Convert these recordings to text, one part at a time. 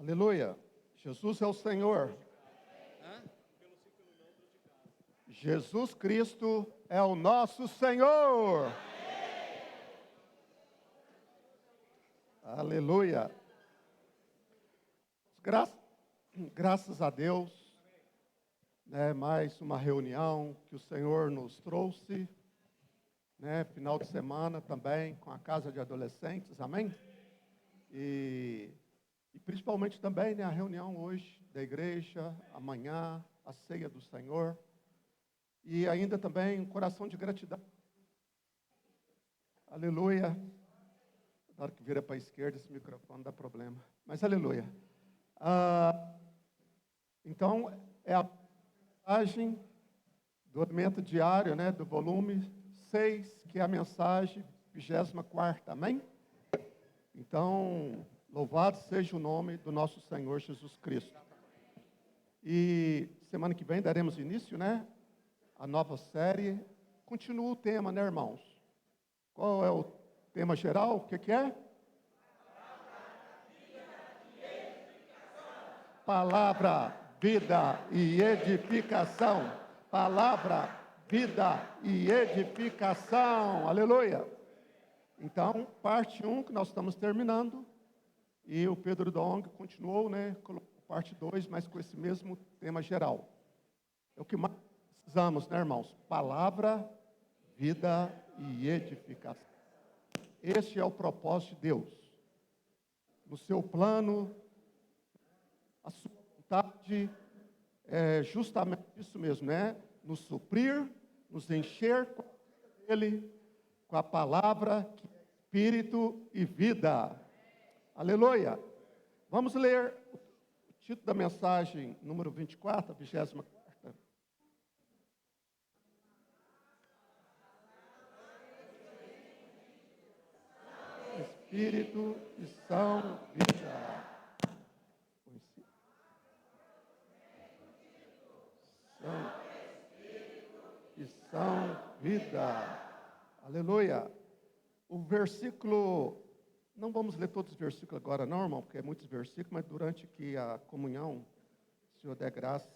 Aleluia. Jesus é o Senhor. Jesus Cristo é o nosso Senhor. Aleluia. Graças a Deus, mais uma reunião que o Senhor nos trouxe, final de semana também com a Casa de Adolescentes, amém? E principalmente também a reunião hoje da igreja, amanhã, a ceia do Senhor. E ainda também um coração de gratidão. Aleluia. Na hora que vira para a esquerda, esse microfone dá problema. Mas aleluia. Então, é a mensagem do alimento diário, do volume 6, que é a mensagem 24ª, amém? Então, louvado seja o nome do nosso Senhor Jesus Cristo. E semana que vem daremos início, a nova série. Continua o tema, irmãos? Qual é o tema geral? O que é? Palavra, vida e edificação. Palavra, vida e edificação. Aleluia. Então, parte 1 que nós estamos terminando. E o Pedro Dong continuou, colocou parte 2, mas com esse mesmo tema geral. É o que mais precisamos, irmãos? Palavra, vida e edificação. Este é o propósito de Deus. No seu plano, a sua vontade é justamente isso mesmo, nos suprir, nos encher com Ele, com a palavra que é espírito e vida. Aleluia. Vamos ler o título da mensagem número 24, 24ª. Espírito e são vida. E são vida. Aleluia. O versículo, não vamos ler todos os versículos agora não, irmão, porque é muitos versículos, mas durante que a comunhão, se o Senhor der graça,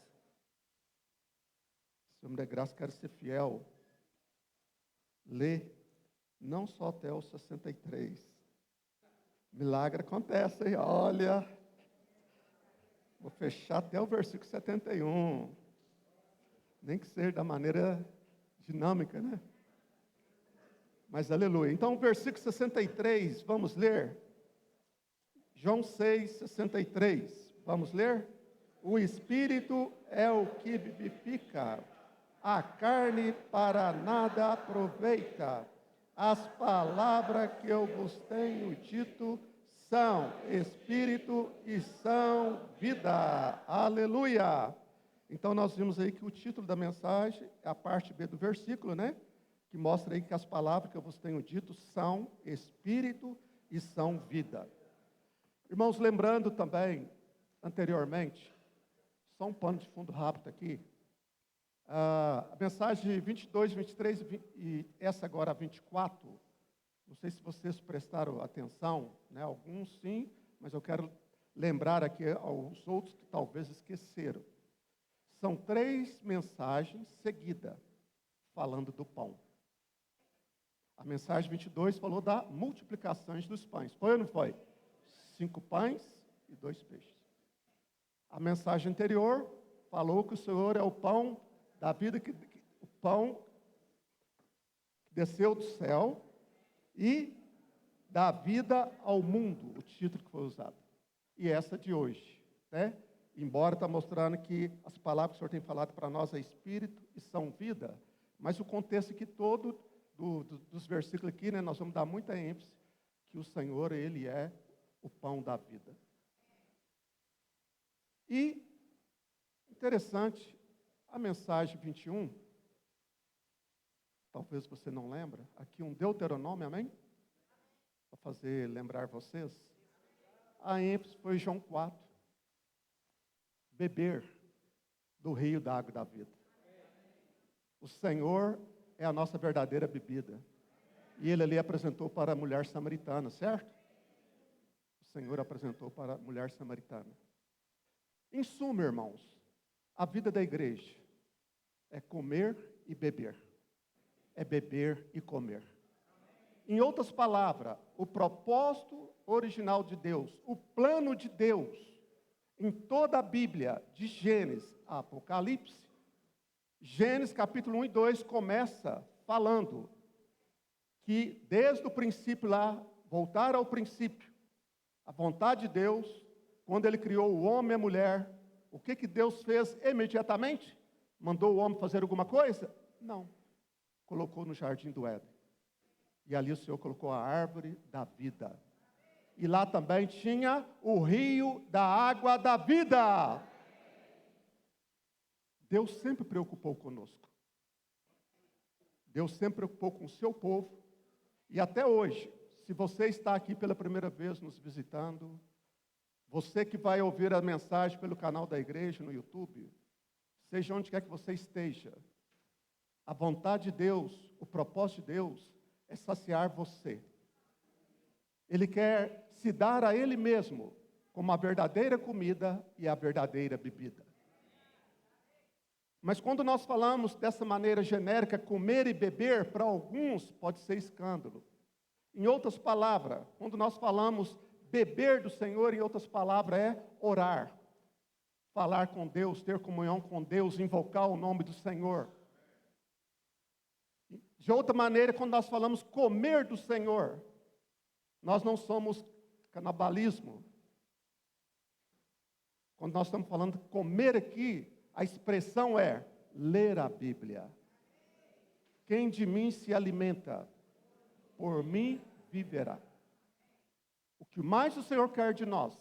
quero ser fiel, ler não só até o 63. Milagre acontece, hein? Olha, vou fechar até o versículo 71. Nem que seja da maneira dinâmica, Mas aleluia. Então, o versículo 63, vamos ler? João 6, 63. Vamos ler? O Espírito é o que vivifica, a carne para nada aproveita. As palavras que eu vos tenho dito são Espírito e são vida. Aleluia. Então, nós vimos aí que o título da mensagem é a parte B do versículo, que mostra aí que as palavras que eu vos tenho dito são Espírito e são vida. Irmãos, lembrando também, anteriormente, só um pano de fundo rápido aqui, a mensagem 22, 23 e essa agora, 24, não sei se vocês prestaram atenção, alguns sim, mas eu quero lembrar aqui aos outros que talvez esqueceram. São 3 mensagens seguidas, falando do pão. A mensagem 22 falou da multiplicação dos pães. Foi ou não foi? 5 pães e 2 peixes. A mensagem anterior falou que o Senhor é o pão da vida, o pão que desceu do céu e dá vida ao mundo, o título que foi usado. E essa de hoje, Embora está mostrando que as palavras que o Senhor tem falado para nós é espírito e são vida, mas o contexto aqui todo dos versículos aqui, nós vamos dar muita ênfase que o Senhor, Ele é o pão da vida. E, interessante, a mensagem 21, talvez você não lembra, aqui um Deuteronômio, amém? Para fazer lembrar vocês. A ênfase foi João 4. Beber do rio da água da vida. O Senhor é a nossa verdadeira bebida. E Ele ali apresentou para a mulher samaritana, certo? O Senhor apresentou para a mulher samaritana. Em suma, irmãos, a vida da igreja é comer e beber. É beber e comer. Em outras palavras, o propósito original de Deus, o plano de Deus, em toda a Bíblia, de Gênesis a Apocalipse, Gênesis capítulo 1 e 2 começa falando que desde o princípio lá, voltar ao princípio, a vontade de Deus, quando Ele criou o homem e a mulher, o que Deus fez imediatamente? Mandou o homem fazer alguma coisa? Não. Colocou no jardim do Éden. E ali o Senhor colocou a árvore da vida. E lá também tinha o rio da água da vida. Deus sempre preocupou conosco. Deus sempre preocupou com o seu povo. E até hoje, se você está aqui pela primeira vez nos visitando, você que vai ouvir a mensagem pelo canal da igreja no YouTube, seja onde quer que você esteja, a vontade de Deus, o propósito de Deus é saciar você. Ele quer se dar a Ele mesmo como a verdadeira comida e a verdadeira bebida. Mas quando nós falamos dessa maneira genérica, comer e beber, para alguns pode ser escândalo. Em outras palavras, quando nós falamos beber do Senhor, em outras palavras, é orar. Falar com Deus, ter comunhão com Deus, invocar o nome do Senhor. De outra maneira, quando nós falamos comer do Senhor, nós não somos canibalismo. Quando nós estamos falando de comer aqui, a expressão é ler a Bíblia. Quem de mim se alimenta, por mim viverá. O que mais o Senhor quer de nós,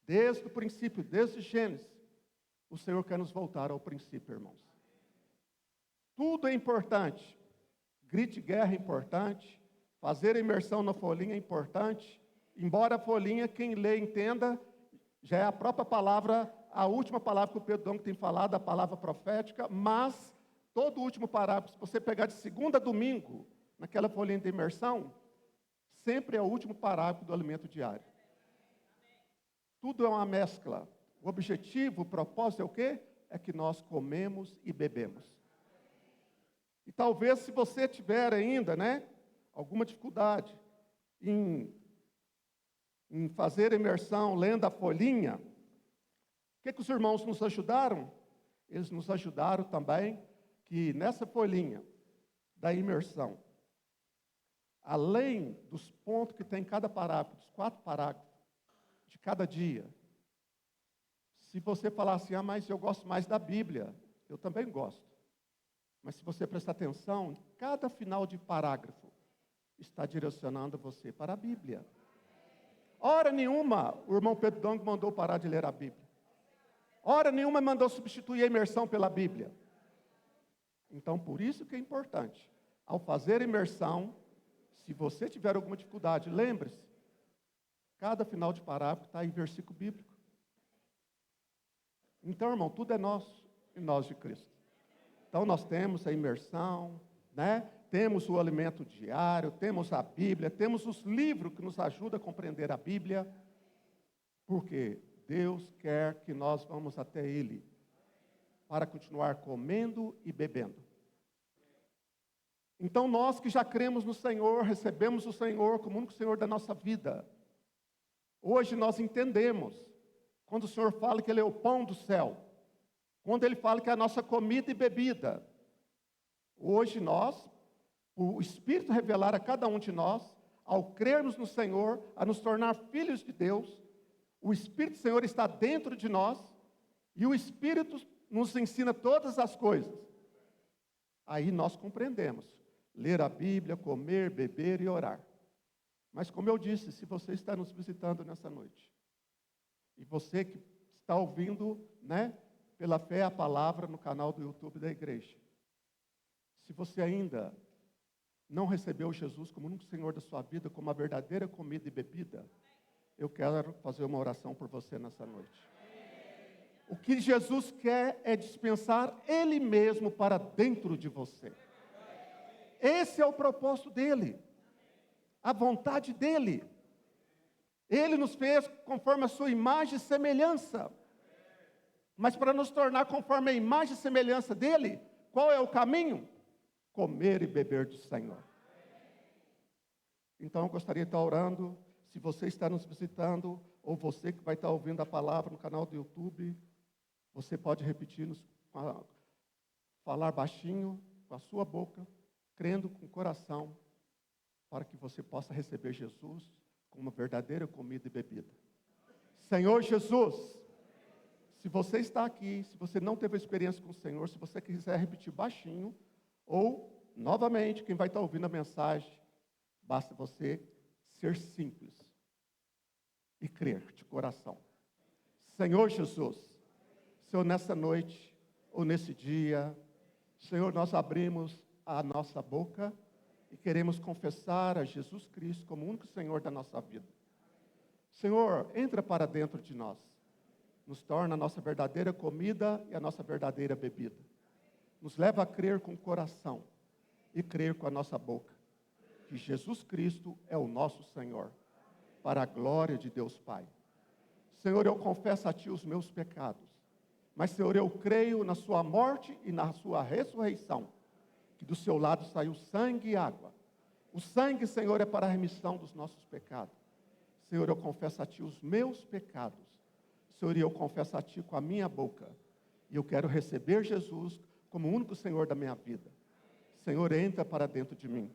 desde o princípio, desde Gênesis, o Senhor quer nos voltar ao princípio, irmãos. Tudo é importante. Grite guerra é importante. Fazer a imersão na folhinha é importante. Embora a folhinha, quem lê entenda, já é a própria palavra, a última palavra que o Pedro Dom tem falado, a palavra profética, mas todo o último parágrafo, se você pegar de segunda a domingo, naquela folhinha de imersão, sempre é o último parágrafo do alimento diário. Tudo é uma mescla. O objetivo, o propósito é o quê? É que nós comemos e bebemos. E talvez se você tiver ainda, alguma dificuldade em fazer imersão, lendo a folhinha, o que os irmãos nos ajudaram? Eles nos ajudaram também que nessa folhinha da imersão, além dos pontos que tem em cada parágrafo, dos 4 parágrafos de cada dia, se você falar assim, mas eu gosto mais da Bíblia, eu também gosto. Mas se você prestar atenção, cada final de parágrafo está direcionando você para a Bíblia. Hora nenhuma o irmão Pedro Dong mandou parar de ler a Bíblia. Hora nenhuma mandou substituir a imersão pela Bíblia. Então, por isso que é importante, ao fazer imersão, se você tiver alguma dificuldade, lembre-se, cada final de parágrafo está em versículo bíblico. Então, irmão, tudo é nosso e nós de Cristo. Então, nós temos a imersão, temos o alimento diário, temos a Bíblia, temos os livros que nos ajudam a compreender a Bíblia, porque Deus quer que nós vamos até Ele para continuar comendo e bebendo. Então, nós que já cremos no Senhor, recebemos o Senhor como o único Senhor da nossa vida, hoje nós entendemos, quando o Senhor fala que Ele é o pão do céu, quando Ele fala que é a nossa comida e bebida, hoje nós, o Espírito revelar a cada um de nós, ao crermos no Senhor, a nos tornar filhos de Deus, o Espírito do Senhor está dentro de nós, e o Espírito nos ensina todas as coisas. Aí nós compreendemos, ler a Bíblia, comer, beber e orar. Mas como eu disse, se você está nos visitando nessa noite, e você que está ouvindo, pela fé a palavra no canal do YouTube da igreja, se você ainda não recebeu Jesus como o único Senhor da sua vida, como a verdadeira comida e bebida, eu quero fazer uma oração por você nessa noite. O que Jesus quer é dispensar Ele mesmo para dentro de você. Esse é o propósito dEle, a vontade dEle. Ele nos fez conforme a sua imagem e semelhança. Mas para nos tornar conforme a imagem e semelhança dele, qual é o caminho? Comer e beber do Senhor. Então eu gostaria de estar orando. Se você está nos visitando, ou você que vai estar ouvindo a palavra no canal do YouTube, você pode repetir, falar baixinho, com a sua boca, crendo com o coração, para que você possa receber Jesus como uma verdadeira comida e bebida. Senhor Jesus, se você está aqui, se você não teve experiência com o Senhor, se você quiser repetir baixinho, ou, novamente, quem vai estar ouvindo a mensagem, basta você ser simples e crer de coração. Senhor Jesus, Senhor, nessa noite, ou nesse dia, Senhor, nós abrimos a nossa boca e queremos confessar a Jesus Cristo como o único Senhor da nossa vida. Senhor, entra para dentro de nós. Nos torna a nossa verdadeira comida e a nossa verdadeira bebida. Nos leva a crer com o coração e crer com a nossa boca que Jesus Cristo é o nosso Senhor, para a glória de Deus Pai. Senhor, eu confesso a Ti os meus pecados, mas, Senhor, eu creio na Sua morte e na Sua ressurreição, que do Seu lado saiu sangue e água. O sangue, Senhor, é para a remissão dos nossos pecados. Senhor, eu confesso a Ti os meus pecados. Senhor, eu confesso a Ti com a minha boca. E eu quero receber Jesus como o único Senhor da minha vida. Senhor, entra para dentro de mim.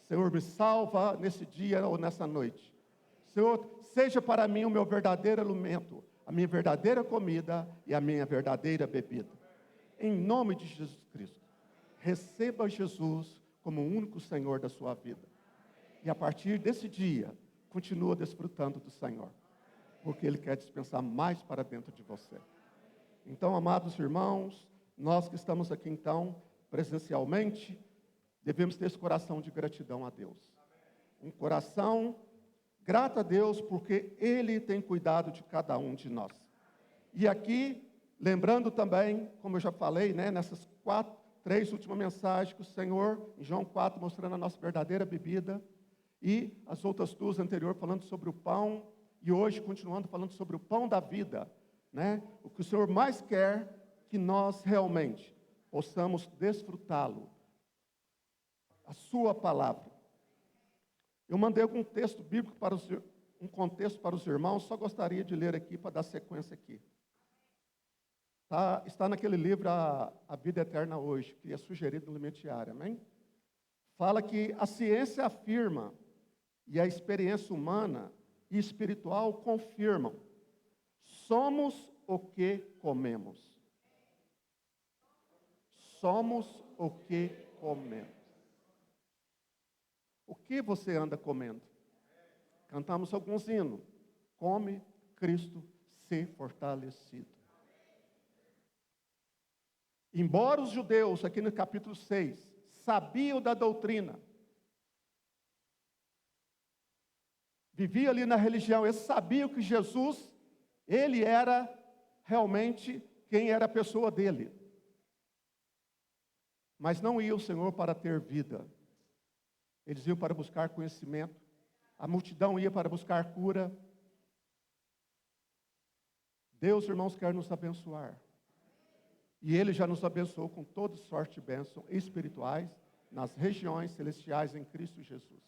Senhor, me salva nesse dia ou nessa noite. Senhor, seja para mim o meu verdadeiro alimento, a minha verdadeira comida e a minha verdadeira bebida. Em nome de Jesus Cristo, receba Jesus como o único Senhor da sua vida. E a partir desse dia, continua desfrutando do Senhor, porque Ele quer dispensar mais para dentro de você. Então, amados irmãos, nós que estamos aqui então, presencialmente, devemos ter esse coração de gratidão a Deus. Um coração grato a Deus, porque Ele tem cuidado de cada um de nós. E aqui, lembrando também, como eu já falei, nessas 3 últimas mensagens, que o Senhor, em João 4, mostrando a nossa verdadeira bebida, e as outras 2 anteriores falando sobre o pão, e hoje continuando falando sobre o pão da vida, o que o Senhor mais quer que nós realmente possamos desfrutá-lo, a sua palavra. Eu mandei algum texto bíblico um contexto para os irmãos, só gostaria de ler aqui para dar sequência aqui. Está naquele livro A Vida Eterna Hoje, que é sugerido no Alimento Diário, amém? Fala que a ciência afirma e a experiência humana e espiritual confirmam: somos o que comemos. Somos o que comemos. O que você anda comendo? Cantamos alguns hinos. Come, Cristo, ser fortalecido. Embora os judeus, aqui no capítulo 6, sabiam da doutrina, viviam ali na religião, eles sabiam que Jesus, Ele era realmente quem era a pessoa dele. Mas não ia o Senhor para ter vida. Eles iam para buscar conhecimento. A multidão ia para buscar cura. Deus, irmãos, quer nos abençoar. E Ele já nos abençoou com toda sorte de bênçãos espirituais nas regiões celestiais em Cristo Jesus.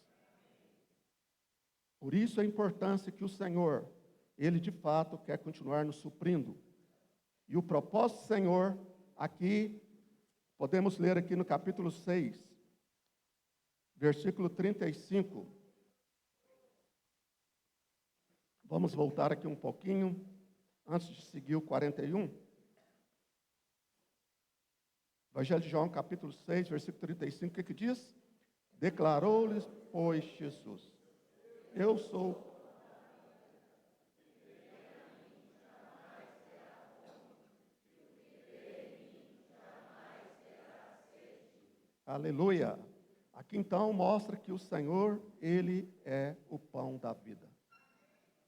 Por isso a importância que o Senhor, Ele de fato quer continuar nos suprindo. E o propósito do Senhor, aqui, podemos ler aqui no capítulo 6, versículo 35. Vamos voltar aqui um pouquinho, antes de seguir o 41. Evangelho de João, capítulo 6, versículo 35, o que diz? Declarou-lhes, pois, Jesus: eu sou. Aleluia. Aqui então mostra que o Senhor, Ele é o pão da vida.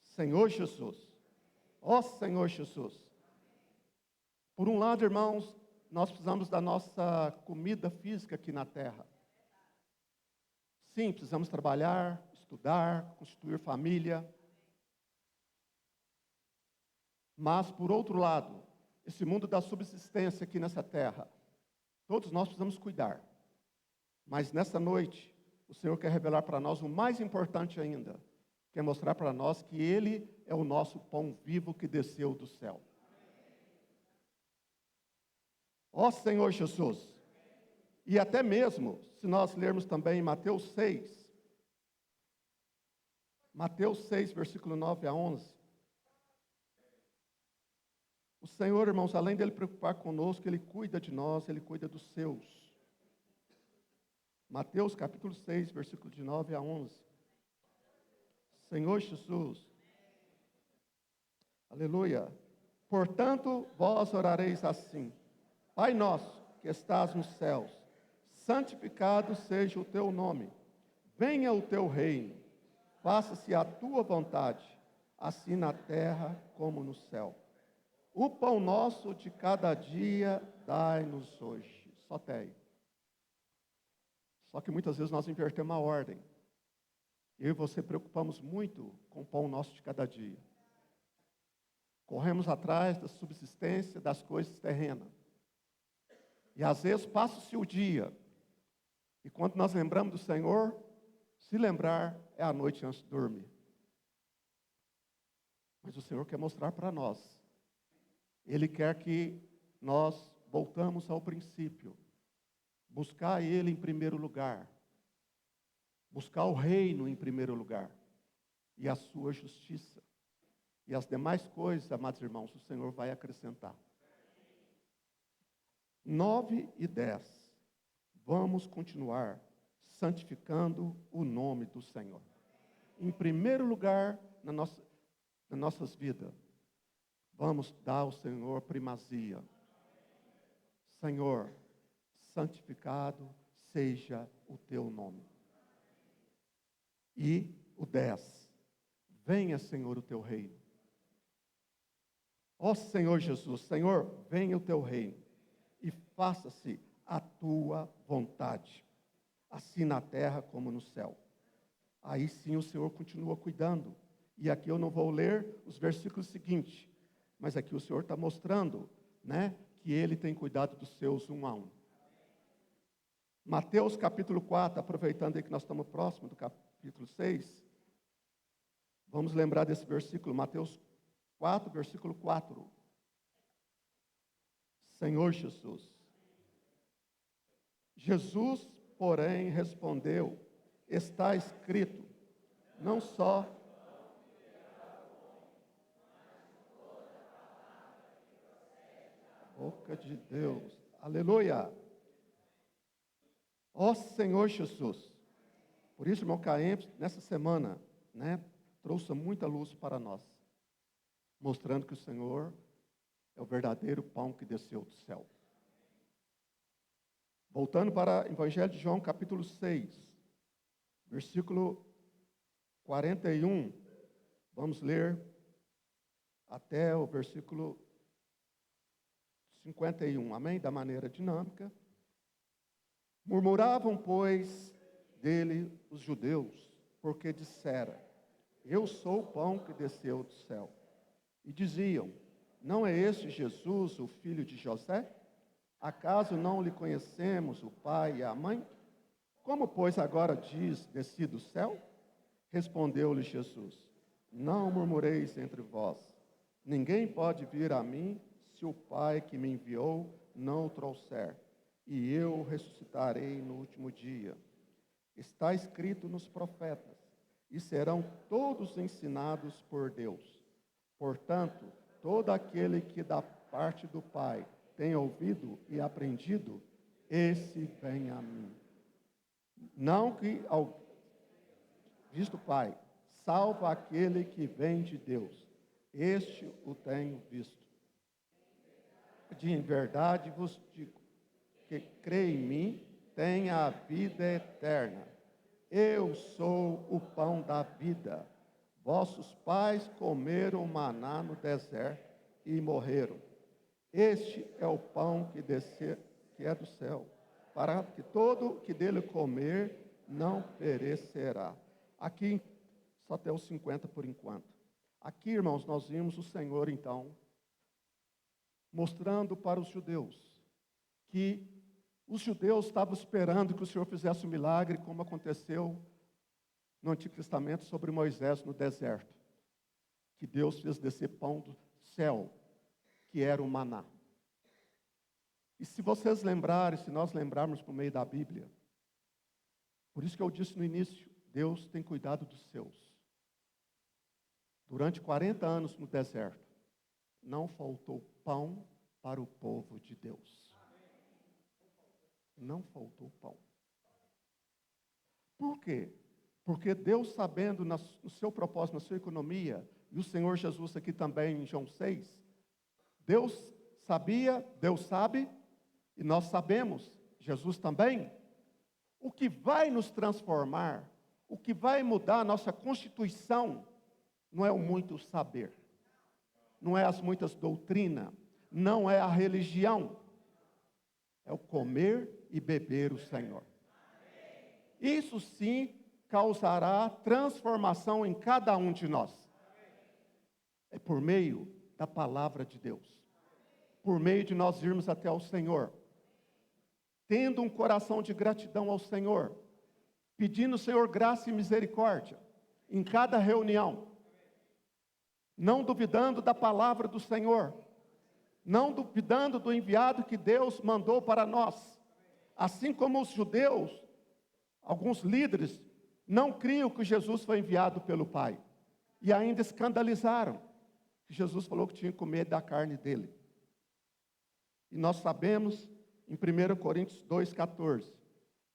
Senhor Jesus. Ó Senhor Jesus. Por um lado, irmãos, nós precisamos da nossa comida física aqui na terra. Sim, precisamos trabalhar, estudar, constituir família. Mas, por outro lado, esse mundo da subsistência aqui nessa terra, todos nós precisamos cuidar. Mas nessa noite, o Senhor quer revelar para nós o mais importante ainda, quer mostrar para nós que Ele é o nosso pão vivo que desceu do céu. Ó Senhor Jesus, e até mesmo, se nós lermos também em Mateus 6, versículo 9 a 11, o Senhor, irmãos, além dele preocupar conosco, Ele cuida de nós, Ele cuida dos seus. Mateus capítulo 6, versículo de 9 a 11. Senhor Jesus, aleluia. Portanto, vós orareis assim: Pai nosso, que estás nos céus, santificado seja o teu nome. Venha o teu reino. Faça-se a tua vontade, assim na terra como no céu. O pão nosso de cada dia dai-nos hoje. Só até aí. Só que muitas vezes nós invertemos a ordem. Eu e você preocupamos muito com o pão nosso de cada dia. Corremos atrás da subsistência das coisas terrenas. E às vezes passa-se o dia. E quando nós lembramos do Senhor, se lembrar é a noite antes de dormir. Mas o Senhor quer mostrar para nós. Ele quer que nós voltamos ao princípio. Buscar Ele em primeiro lugar. Buscar o reino em primeiro lugar. E a sua justiça. E as demais coisas, amados irmãos, o Senhor vai acrescentar. 9 e 10. Vamos continuar santificando o nome do Senhor. Em primeiro lugar, nas nossas vidas, vamos dar ao Senhor primazia. Senhor, santificado seja o teu nome. E o 10. Venha, Senhor, o teu reino. Ó Senhor Jesus, Senhor, venha o teu reino. E faça-se a tua vontade, assim na terra como no céu. Aí sim o Senhor continua cuidando. E aqui eu não vou ler os versículos seguintes, mas aqui o Senhor está mostrando, né, que Ele tem cuidado dos seus um a um. Mateus capítulo 4, aproveitando aí que nós estamos próximos do capítulo 6, vamos lembrar desse versículo, Mateus 4, versículo 4. Senhor Jesus. Jesus, porém, respondeu: está escrito, não só boca de Deus, aleluia. Ó Senhor Jesus. Por isso, irmão Caim, nessa semana, né, trouxe muita luz para nós, mostrando que o Senhor é o verdadeiro pão que desceu do céu. Voltando para o Evangelho de João, capítulo 6, versículo 41. Vamos ler até o versículo 51, amém? Da maneira dinâmica. Murmuravam, pois, dele os judeus, porque dissera: eu sou o pão que desceu do céu. E diziam: não é este Jesus, o filho de José? Acaso não lhe conhecemos o pai e a mãe? Como, pois, agora diz, desci do céu? Respondeu-lhe Jesus: não murmureis entre vós. Ninguém pode vir a mim, se o Pai que me enviou não o trouxer. E eu o ressuscitarei no último dia. Está escrito nos profetas, e serão todos ensinados por Deus. Portanto, todo aquele que da parte do Pai tem ouvido e aprendido, esse vem a mim. Não que, visto Pai, salva aquele que vem de Deus. Este o tenho visto. De em verdade vos digo, que crê em mim, tem a vida eterna. Eu sou o pão da vida. Vossos pais comeram maná no deserto e morreram. Este é o pão que é do céu, para que todo que dele comer não perecerá. Aqui, só até os 50 por enquanto. Aqui, irmãos, nós vimos o Senhor, então, mostrando para os judeus que os judeus estavam esperando que o Senhor fizesse um milagre, como aconteceu no Antigo Testamento sobre Moisés no deserto, que Deus fez descer pão do céu, que era o maná. E se vocês lembrarem, se nós lembrarmos por meio da Bíblia, por isso que eu disse no início, Deus tem cuidado dos seus. Durante 40 anos no deserto, não faltou pão para o povo de Deus. Não faltou pão. Por quê? Porque Deus, sabendo no seu propósito, na sua economia, e o Senhor Jesus aqui também em João 6, Deus sabia, Deus sabe, e nós sabemos, Jesus também, o que vai nos transformar, o que vai mudar a nossa constituição, não é o muito saber, não é as muitas doutrinas, não é a religião, é o comer e beber o Senhor. Isso sim causará transformação em cada um de nós. É por meio da palavra de Deus, por meio de nós irmos até ao Senhor, tendo um coração de gratidão ao Senhor, pedindo ao Senhor graça e misericórdia em cada reunião, não duvidando da palavra do Senhor, não duvidando do enviado que Deus mandou para nós. Assim como os judeus, alguns líderes, não criam que Jesus foi enviado pelo Pai, e ainda escandalizaram que Jesus falou que tinha que comer da carne dele. E nós sabemos, em 1 Coríntios 2,14,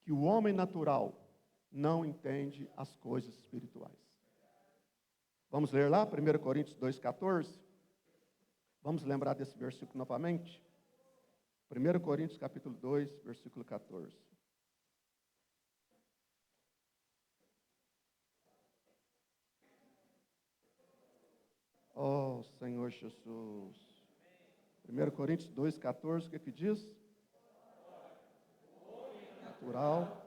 que o homem natural não entende as coisas espirituais. Vamos ler lá, 1 Coríntios 2,14? Vamos lembrar desse versículo novamente? 1 Coríntios capítulo 2, versículo 14. Oh, Senhor Jesus. 1 Coríntios 2,14, o que diz? Natural.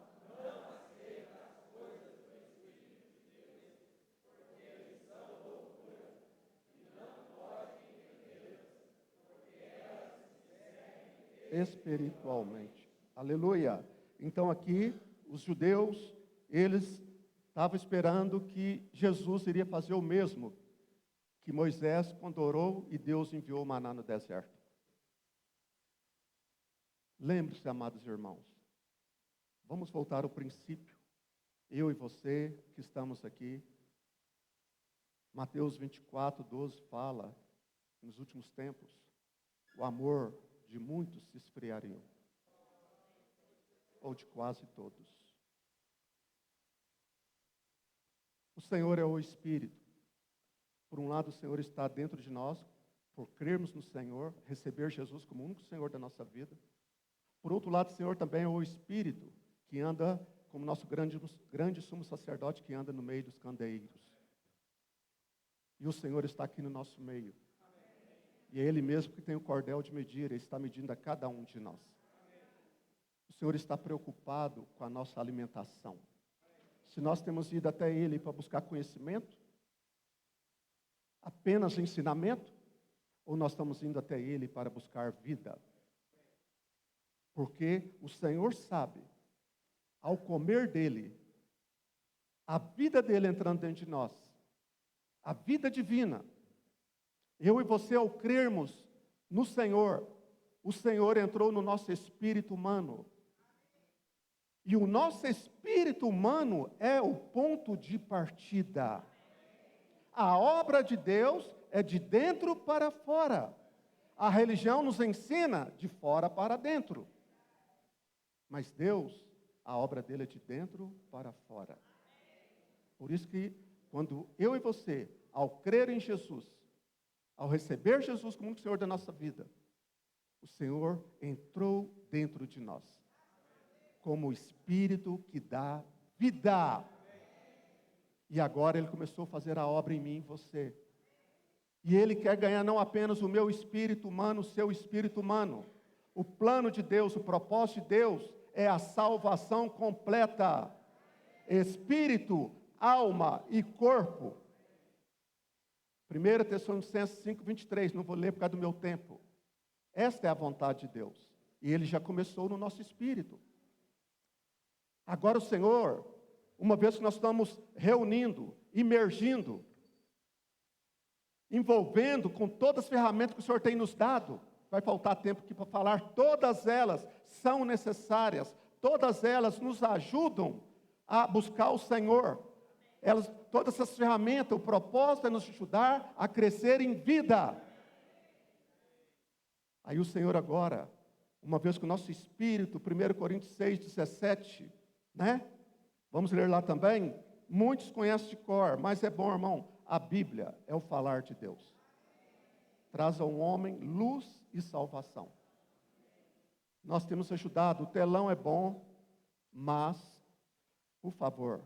Espiritualmente. Aleluia. Então aqui, os judeus, eles estavam esperando que Jesus iria fazer o mesmo que Moisés, quando orou e Deus enviou o maná no deserto. Lembre-se, amados irmãos, vamos voltar ao princípio. Eu e você que estamos aqui, Mateus 24, 12 fala, nos últimos tempos, o amor de muitos se esfriariam, ou de quase todos. O Senhor é o Espírito. Por um lado, o Senhor está dentro de nós, por crermos no Senhor, receber Jesus como o único Senhor da nossa vida. Por outro lado, o Senhor também é o Espírito, que anda como nosso grande sumo sacerdote, que anda no meio dos candeeiros. E o Senhor está aqui no nosso meio. E é Ele mesmo que tem o cordel de medir, Ele está medindo a cada um de nós. O Senhor está preocupado com a nossa alimentação. Se nós temos ido até Ele para buscar conhecimento, apenas ensinamento, ou nós estamos indo até Ele para buscar vida? Porque o Senhor sabe, ao comer dEle, a vida dEle entrando dentro de nós, a vida divina, eu e você, ao crermos no Senhor, o Senhor entrou no nosso espírito humano. E o nosso espírito humano é o ponto de partida. A obra de Deus é de dentro para fora. A religião nos ensina de fora para dentro. Mas Deus, a obra dele é de dentro para fora. Por isso que, quando eu e você, ao crer em Jesus, ao receber Jesus como o Senhor da nossa vida, o Senhor entrou dentro de nós, como o Espírito que dá vida. E agora Ele começou a fazer a obra em mim e em você. E Ele quer ganhar não apenas o meu espírito humano, o seu espírito humano. O plano de Deus, o propósito de Deus é a salvação completa. Espírito, alma e corpo. 1 Tessalonicenses 5, 23, não vou ler por causa do meu tempo. Esta é a vontade de Deus. E Ele já começou no nosso espírito. Agora o Senhor, uma vez que nós estamos reunindo, imergindo, envolvendo com todas as ferramentas que o Senhor tem nos dado, vai faltar tempo aqui para falar, todas elas são necessárias, todas elas nos ajudam a buscar o Senhor. Todas essas ferramentas, o propósito é nos ajudar a crescer em vida. Aí o Senhor agora, uma vez que o nosso espírito, 1 Coríntios 6,17, né? Vamos ler lá também. Muitos conhecem de cor, mas é bom, irmão, a Bíblia é o falar de Deus. Traz ao homem luz e salvação. Nós temos ajudado, o telão é bom, mas, por favor,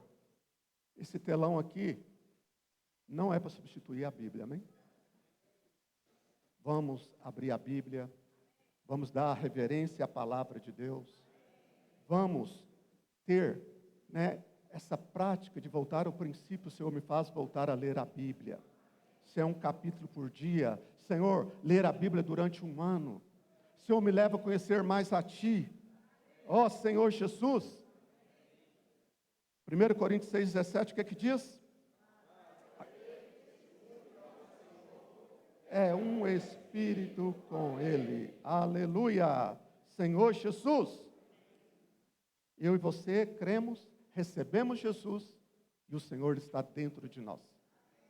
esse telão aqui não é para substituir a Bíblia, amém? Vamos abrir a Bíblia, vamos dar reverência à palavra de Deus, vamos ter, essa prática de voltar ao princípio. O Senhor me faz voltar a ler a Bíblia. Se é um capítulo por dia, Senhor, ler a Bíblia durante um ano. Senhor, me leva a conhecer mais a Ti. Ó Senhor Jesus. 1 Coríntios 6,17, o que é que diz? É um Espírito com Ele. Aleluia. Senhor Jesus. Eu e você cremos, recebemos Jesus e o Senhor está dentro de nós,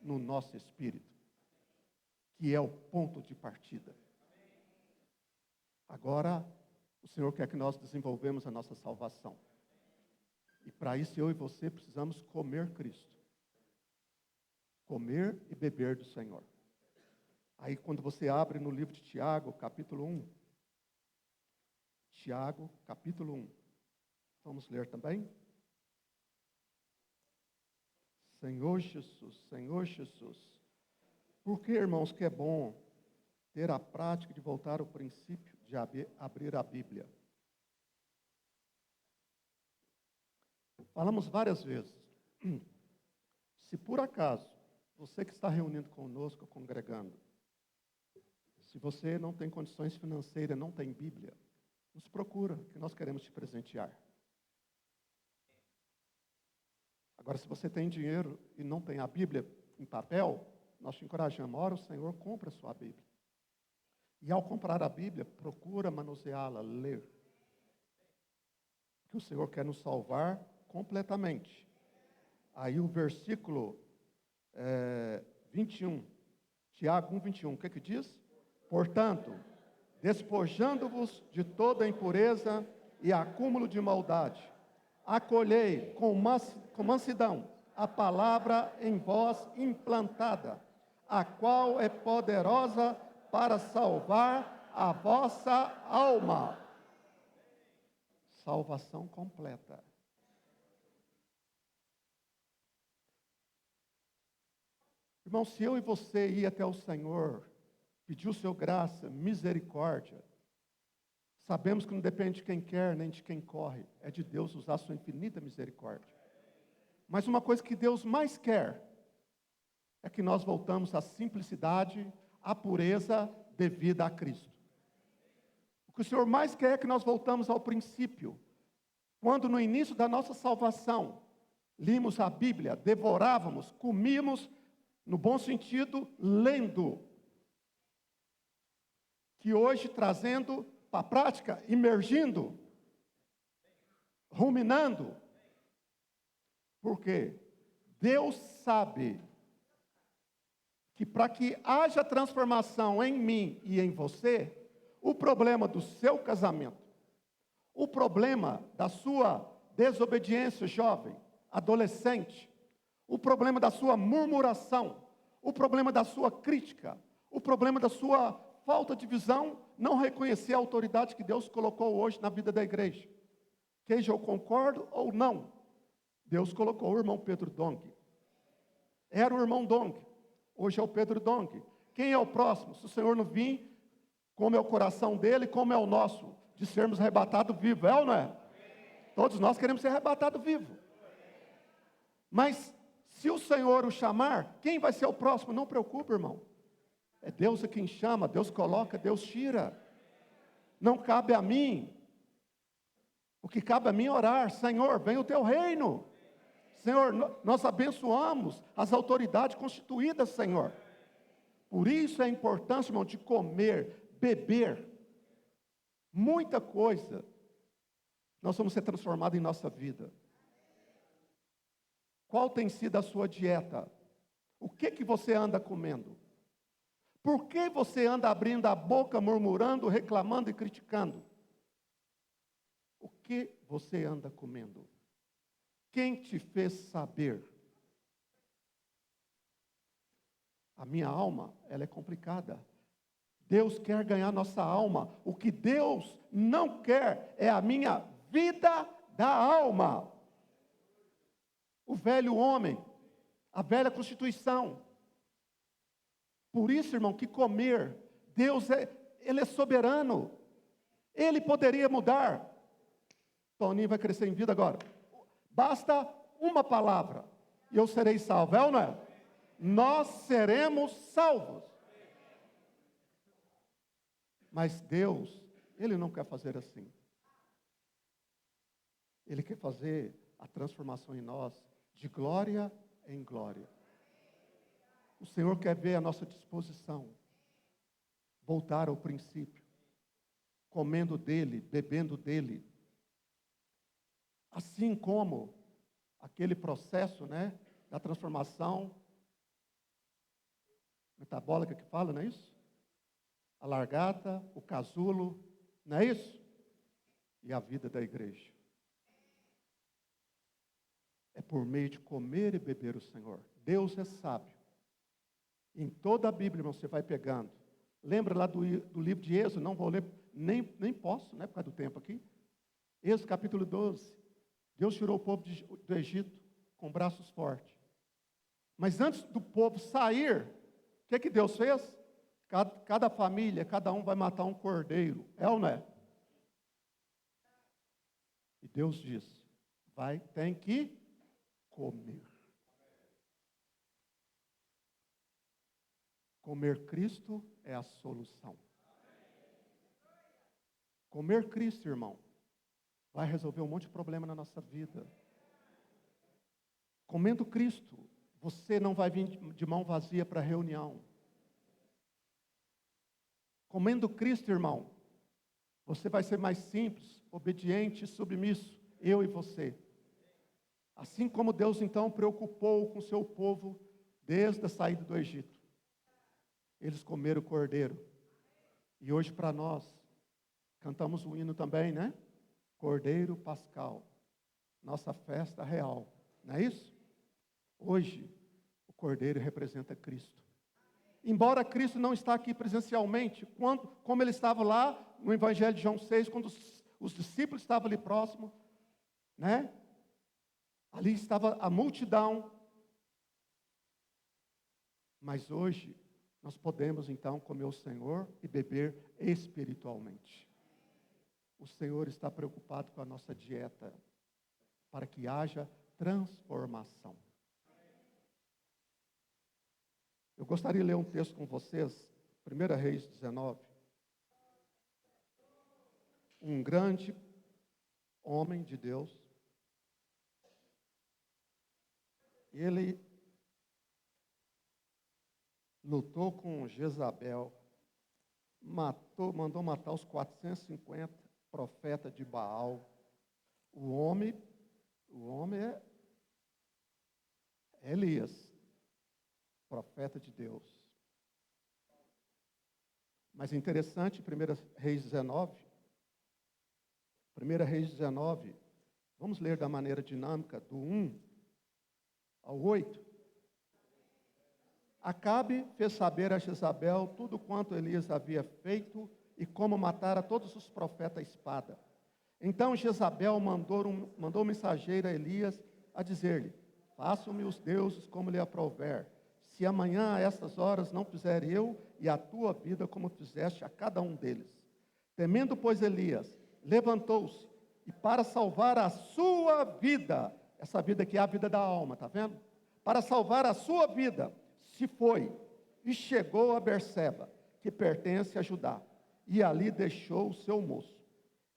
no nosso espírito, que é o ponto de partida. Agora, o Senhor quer que nós desenvolvemos a nossa salvação. E para isso eu e você precisamos comer Cristo. Comer e beber do Senhor. Aí quando você abre no livro de Tiago, capítulo 1. Tiago, capítulo 1. Vamos ler também? Senhor Jesus, Senhor Jesus. Por que, irmãos, que é bom ter a prática de voltar ao princípio de abrir a Bíblia? Falamos várias vezes. Se por acaso, você que está reunindo conosco, congregando, se você não tem condições financeiras, não tem Bíblia, nos procura, que nós queremos te presentear. Agora, se você tem dinheiro e não tem a Bíblia em papel, nós te encorajamos, ora o Senhor, compra a sua Bíblia. E ao comprar a Bíblia, procura manuseá-la, ler. Que o Senhor quer nos salvar completamente. Aí o versículo 21, Tiago 1, 21, o que diz? Portanto, despojando-vos de toda impureza e acúmulo de maldade, acolhei com mansidão a palavra em vós implantada, a qual é poderosa para salvar a vossa alma. Salvação completa. Irmão, se eu e você ir até o Senhor, pedir o seu graça, misericórdia, sabemos que não depende de quem quer, nem de quem corre. É de Deus usar a sua infinita misericórdia. Mas uma coisa que Deus mais quer é que nós voltamos à simplicidade, à pureza devida a Cristo. O que o Senhor mais quer é que nós voltamos ao princípio. Quando no início da nossa salvação, limos a Bíblia, devorávamos, comíamos, no bom sentido, lendo. Que hoje trazendo para a prática, imergindo, ruminando. Por quê? Deus sabe que para que haja transformação em mim e em você, o problema do seu casamento, o problema da sua desobediência, jovem, adolescente, o problema da sua murmuração, o problema da sua crítica, o problema da sua falta de visão, não reconhecer a autoridade que Deus colocou hoje na vida da igreja. Queja eu concordo ou não, Deus colocou o irmão Pedro Dong. Era o irmão Dong, hoje é o Pedro Dong. Quem é o próximo? Se o Senhor não vir, como é o coração dele, como é o nosso, de sermos arrebatados vivos, é ou não é? Todos nós queremos ser arrebatados vivos. Mas, se o Senhor o chamar, quem vai ser o próximo? Não preocupe, irmão. É Deus quem chama, Deus coloca, Deus tira. Não cabe a mim. O que cabe a mim é orar: Senhor, venha o teu reino. Senhor, nós abençoamos as autoridades constituídas, Senhor. Por isso é a importância, irmão, de comer, beber. Muita coisa. Nós vamos ser transformados em nossa vida. Qual tem sido a sua dieta? O que você anda comendo? Por que você anda abrindo a boca, murmurando, reclamando e criticando? O que você anda comendo? Quem te fez saber? A minha alma, ela é complicada. Deus quer ganhar nossa alma. O que Deus não quer é a minha vida da alma. O velho homem, a velha constituição. Por isso, irmão, que comer, Deus Ele é soberano. Ele poderia mudar. Toninho vai crescer em vida agora. Basta uma palavra e eu serei salvo, é ou não é? Nós seremos salvos. Mas Deus, Ele não quer fazer assim. Ele quer fazer a transformação em nós de glória em glória. O Senhor quer ver a nossa disposição voltar ao princípio, comendo dele, bebendo dele. Assim como aquele processo, né, da transformação metabólica que fala, não é isso? A largata, o casulo, não é isso? E a vida da igreja. É por meio de comer e beber o Senhor. Deus é sábio. Em toda a Bíblia, irmão, você vai pegando. Lembra lá do livro de Êxodo? Não vou ler, nem posso, né, por causa do tempo aqui. Êxodo capítulo 12. Deus tirou o povo do Egito com braços fortes. Mas antes do povo sair, o que Deus fez? Cada família, cada um vai matar um cordeiro. É ou não é? E Deus disse: tem que comer. Comer Cristo é a solução. Comer Cristo, irmão, vai resolver um monte de problema na nossa vida. Comendo Cristo, você não vai vir de mão vazia para a reunião. Comendo Cristo, irmão, você vai ser mais simples, obediente e submisso, eu e você. Assim como Deus então preocupou com o seu povo desde a saída do Egito. Eles comeram o cordeiro. E hoje para nós, cantamos um hino também, né? Cordeiro Pascal, nossa festa real, não é isso? Hoje, o cordeiro representa Cristo. Embora Cristo não está aqui presencialmente, como ele estava lá no Evangelho de João 6, quando os discípulos estavam ali próximo, né? Ali estava a multidão. Mas hoje, nós podemos então comer o Senhor e beber espiritualmente. O Senhor está preocupado com a nossa dieta, para que haja transformação. Eu gostaria de ler um texto com vocês, 1 Reis 19. Um grande homem de Deus, ele lutou com Jezabel, mandou matar os 450 profetas de Baal. O homem é Elias, profeta de Deus. Mas é interessante, 1 Reis 19, vamos ler da maneira dinâmica, do 1 ao 8. Acabe fez saber a Jezabel tudo quanto Elias havia feito e como matara todos os profetas à espada. Então Jezabel mandou um mensageiro a Elias a dizer-lhe: façam-me os deuses como lhe aprouver, se amanhã a estas horas não fizer eu e a tua vida como fizeste a cada um deles. Temendo, pois, Elias, levantou-se e para salvar a sua vida, essa vida que é a vida da alma, está vendo? Para salvar a sua vida, se foi e chegou a Berseba, que pertence a Judá. e ali deixou o seu moço.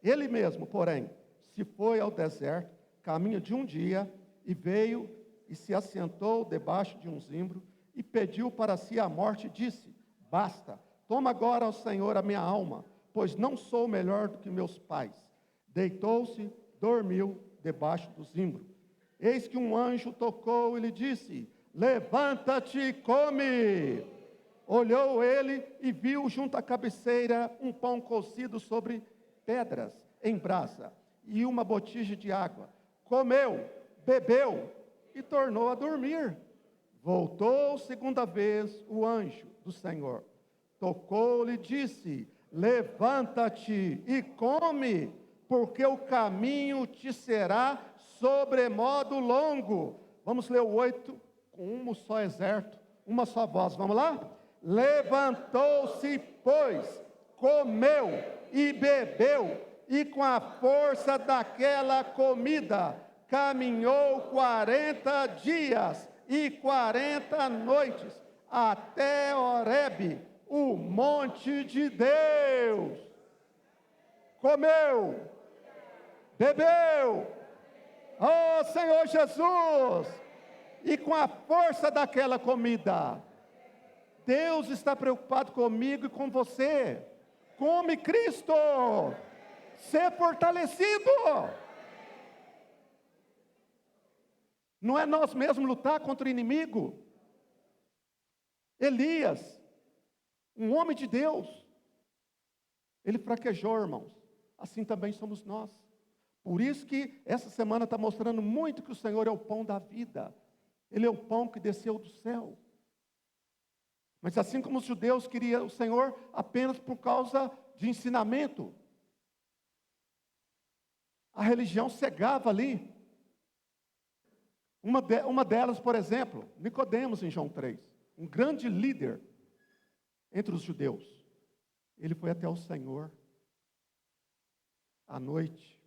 Ele mesmo, porém, se foi ao deserto, caminho de um dia, e veio e se assentou debaixo de um zimbro, e pediu para si a morte, e disse: basta, toma agora ao Senhor a minha alma, pois não sou melhor do que meus pais. Deitou-se, dormiu debaixo do zimbro. Eis que um anjo tocou e lhe disse: levanta-te e come. Olhou ele e viu junto à cabeceira um pão cocido sobre pedras em brasa e uma botija de água. Comeu, bebeu e tornou a dormir. Voltou segunda vez o anjo do Senhor. Tocou-lhe e disse: levanta-te e come, porque o caminho te será sobremodo longo. Vamos ler o 8 com um só exército, uma só voz. Vamos lá? Levantou-se, pois, comeu e bebeu, e com a força daquela comida caminhou 40 dias e 40 noites até Horebe, o monte de Deus. Comeu, bebeu, oh Senhor Jesus, e com a força daquela comida, Deus está preocupado comigo e com você. Come Cristo, ser fortalecido. Não é nós mesmos lutar contra o inimigo. Elias, um homem de Deus, ele fraquejou, irmãos. Assim também somos nós. Por isso que essa semana está mostrando muito que o Senhor é o pão da vida. Ele é o pão que desceu do céu. Mas assim como os judeus queriam o Senhor apenas por causa de ensinamento, a religião cegava ali. Uma delas, por exemplo, Nicodemos em João 3, um grande líder entre os judeus. Ele foi até o Senhor à noite.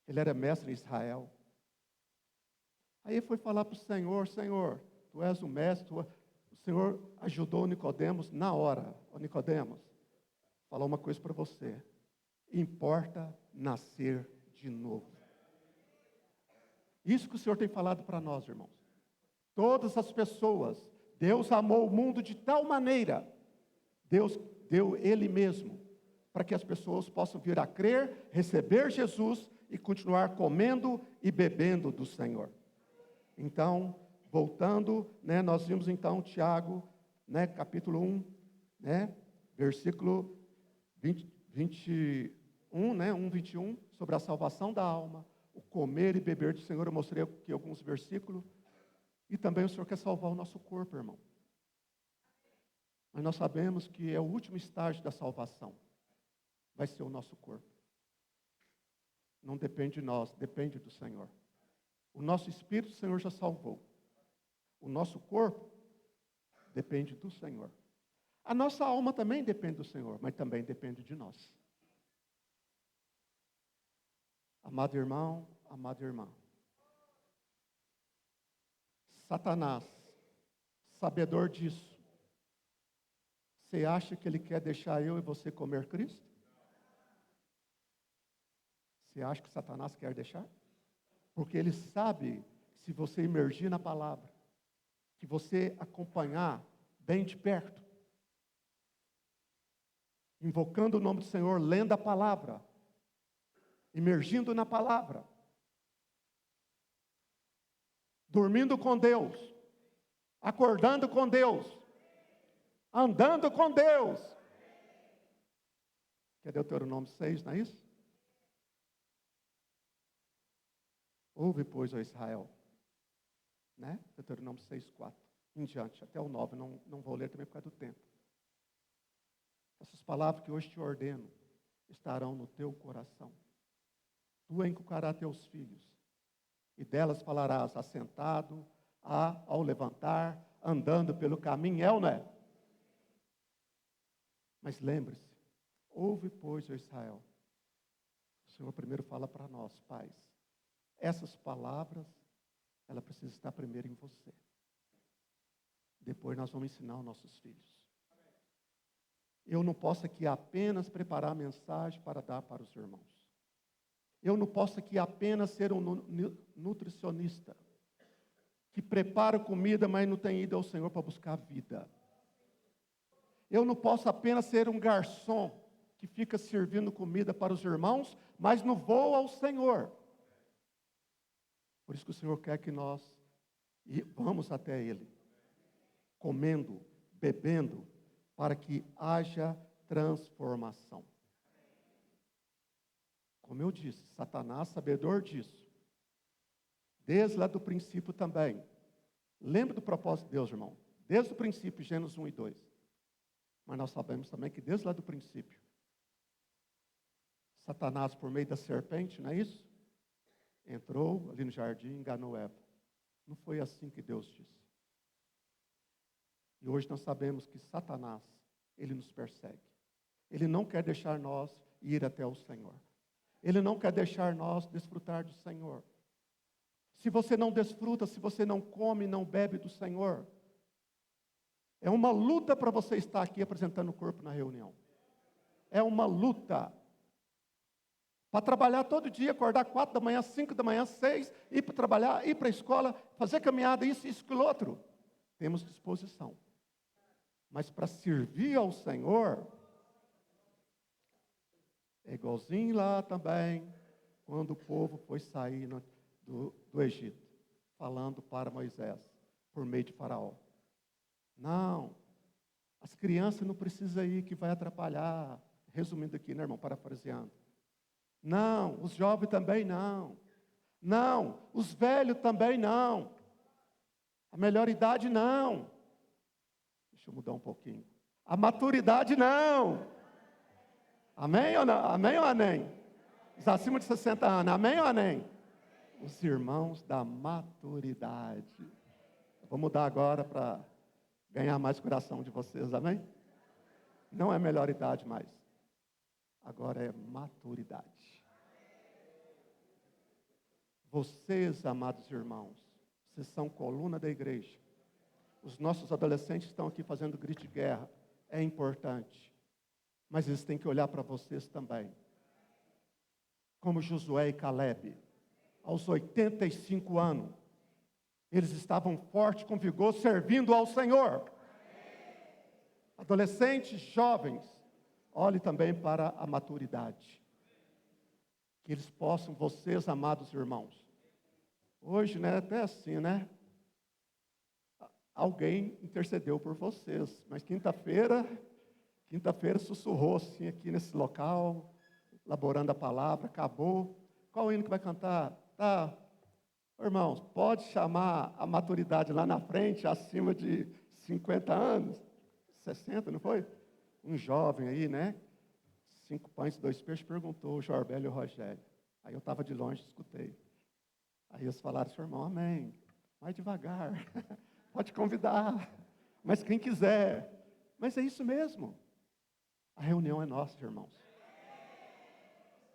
Ele era mestre em Israel. Aí ele foi falar para o Senhor: Senhor, tu és o mestre, o Senhor ajudou Nicodemos na hora. Ô Nicodemos, falar uma coisa para você: importa nascer de novo. Isso que o Senhor tem falado para nós, irmãos. Todas as pessoas, Deus amou o mundo de tal maneira, Deus deu Ele mesmo, para que as pessoas possam vir a crer, receber Jesus e continuar comendo e bebendo do Senhor. Então, voltando, nós vimos então Tiago, capítulo 1, versículo 21, 1:21, sobre a salvação da alma, o comer e beber do Senhor. Eu mostrei aqui alguns versículos. E também o Senhor quer salvar o nosso corpo, irmão. Mas nós sabemos que é o último estágio da salvação. Vai ser o nosso corpo. Não depende de nós, depende do Senhor. O nosso espírito, o Senhor já salvou. O nosso corpo depende do Senhor. A nossa alma também depende do Senhor, mas também depende de nós. Amado irmão, amada irmã, Satanás, sabedor disso, você acha que ele quer deixar eu e você comer Cristo? Você acha que Satanás quer deixar? Porque ele sabe que se você imergir na palavra, que você acompanhar bem de perto, invocando o nome do Senhor, lendo a palavra, imergindo na palavra, dormindo com Deus, acordando com Deus, andando com Deus. Que é Deuteronômio 6, não é isso? Ouve, pois, ó Israel, Deuteronômio 6, 4, em diante, até o 9, não vou ler também por causa do tempo. Essas palavras que hoje te ordeno estarão no teu coração. Tu inculcarás teus filhos, e delas falarás assentado, ao levantar, andando pelo caminho, ou não é? Mas lembre-se, ouve, pois, ó Israel. O Senhor primeiro fala para nós, pais. Essas palavras, ela precisa estar primeiro em você. Depois nós vamos ensinar aos nossos filhos. Eu não posso aqui apenas preparar a mensagem para dar para os irmãos. Eu não posso aqui apenas ser um nutricionista que prepara comida, mas não tem ido ao Senhor para buscar a vida. Eu não posso apenas ser um garçom que fica servindo comida para os irmãos, mas não vou ao Senhor. Por isso que o Senhor quer que nós vamos até Ele, comendo, bebendo, para que haja transformação. Como eu disse, Satanás, sabedor disso, desde lá do princípio também. Lembra do propósito de Deus, irmão? Desde o princípio, Gênesis 1 e 2. Mas nós sabemos também que desde lá do princípio, Satanás, por meio da serpente, não é isso? Entrou ali no jardim e enganou Eva. Não foi assim que Deus disse. E hoje nós sabemos que Satanás, ele nos persegue. Ele não quer deixar nós ir até o Senhor. Ele não quer deixar nós desfrutar do Senhor. Se você não desfruta, se você não come, não bebe do Senhor, é uma luta para você estar aqui apresentando o corpo na reunião. É uma luta. Para trabalhar todo dia, acordar 4 da manhã, 5 da manhã, 6, ir para trabalhar, ir para a escola, fazer caminhada, isso, aquilo, outro. Temos disposição. Mas para servir ao Senhor, é igualzinho lá também, quando o povo foi sair do Egito, falando para Moisés, por meio de Faraó. Não, as crianças não precisam ir, que vai atrapalhar. Resumindo aqui, né, irmão, parafraseando. Não, os jovens também não. Não, os velhos também não. A melhor idade não. Deixa eu mudar um pouquinho. A maturidade não. Amém ou não? Amém ou amém? Os acima de 60 anos, amém ou amém? Os irmãos da maturidade. Eu vou mudar agora para ganhar mais coração de vocês, amém? Não é melhor idade mais. Agora é maturidade. Vocês, amados irmãos, vocês são coluna da igreja. Os nossos adolescentes estão aqui fazendo grito de guerra. É importante. Mas eles têm que olhar para vocês também. Como Josué e Caleb. Aos 85 anos. Eles estavam fortes, com vigor, servindo ao Senhor. Adolescentes, jovens, olhe também para a maturidade. Que eles possam, vocês, amados irmãos. Hoje, né, até assim, né? Alguém intercedeu por vocês, mas quinta-feira sussurrou assim aqui nesse local, elaborando a palavra, acabou. Qual hino que vai cantar? Tá, irmãos, pode chamar a maturidade lá na frente, acima de 50 anos, 60, não foi? Um jovem aí, né? 5 pães e 2 peixes, perguntou o Jorbélio e o Rogério. Aí eu estava de longe, escutei. Aí eles falaram, seu irmão, amém, mais devagar, pode convidar, mas quem quiser. Mas é isso mesmo. A reunião é nossa, irmãos.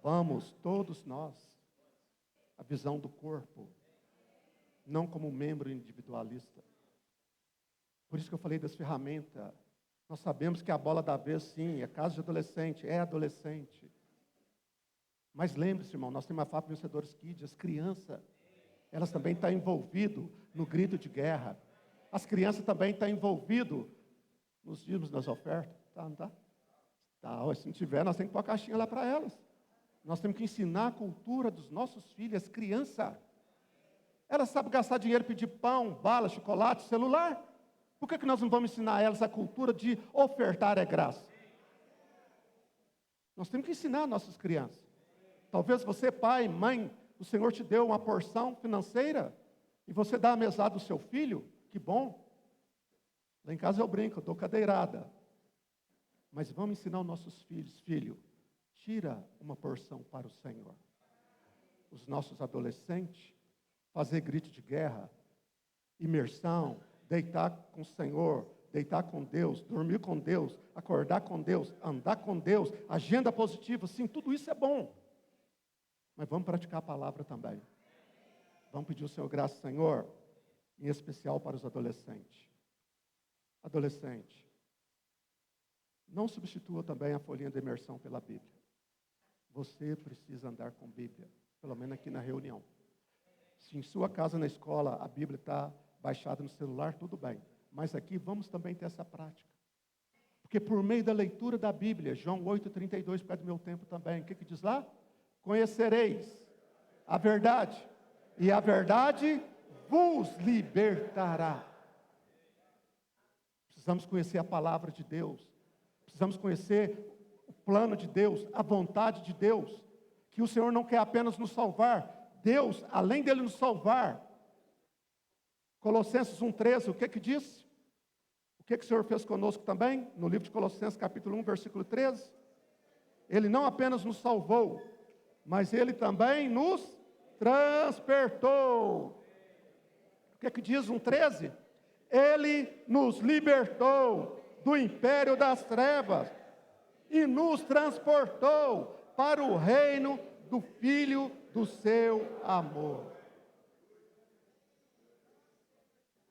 Vamos, todos nós, a visão do corpo, não como membro individualista. Por isso que eu falei das ferramentas. Nós sabemos que a bola da vez, sim, é caso de adolescente, é adolescente. Mas lembre-se, irmão, nós temos a FAP Vencedores Kids, as crianças, elas também estão envolvidas no grito de guerra. As crianças também estão envolvidas nos dízimos, nas ofertas. Tá, não tá? Tá, se não tiver, nós temos que pôr a caixinha lá para elas. Nós temos que ensinar a cultura dos nossos filhos, crianças. Elas sabem gastar dinheiro, pedir pão, bala, chocolate, celular. Por que nós não vamos ensinar a elas a cultura de ofertar é graça? Nós temos que ensinar nossas crianças. Talvez você, pai, mãe, o Senhor te deu uma porção financeira e você dá a mesada do seu filho, que bom. Lá em casa eu brinco, eu dou cadeirada. Mas vamos ensinar os nossos filhos, filho, tira uma porção para o Senhor. Os nossos adolescentes, fazer grito de guerra, imersão, deitar com o Senhor, deitar com Deus, dormir com Deus, acordar com Deus, andar com Deus, agenda positiva, sim, tudo isso é bom. Mas vamos praticar a palavra também. Vamos pedir ao Senhor graça, Senhor, em especial para os adolescentes. Adolescente, Não substitua também a folhinha de imersão pela Bíblia. Você precisa andar com Bíblia, pelo menos aqui na reunião. Se em sua casa, na escola, a Bíblia está baixada no celular, tudo bem. Mas aqui vamos também ter essa prática. Porque por meio da leitura da Bíblia, João 8,32, perto do meu tempo também, o que diz lá? Conhecereis a verdade, e a verdade vos libertará. Precisamos conhecer a palavra de Deus. Precisamos conhecer o plano de Deus, a vontade de Deus. Que o Senhor não quer apenas nos salvar. Deus, além dele nos salvar. Colossenses 1,13, o que diz? O que o Senhor fez conosco também? No livro de Colossenses capítulo 1, versículo 13. Ele não apenas nos salvou, mas Ele também nos transpertou. O que diz 1,13? Ele nos libertou do império das trevas e nos transportou para o reino do Filho do seu amor.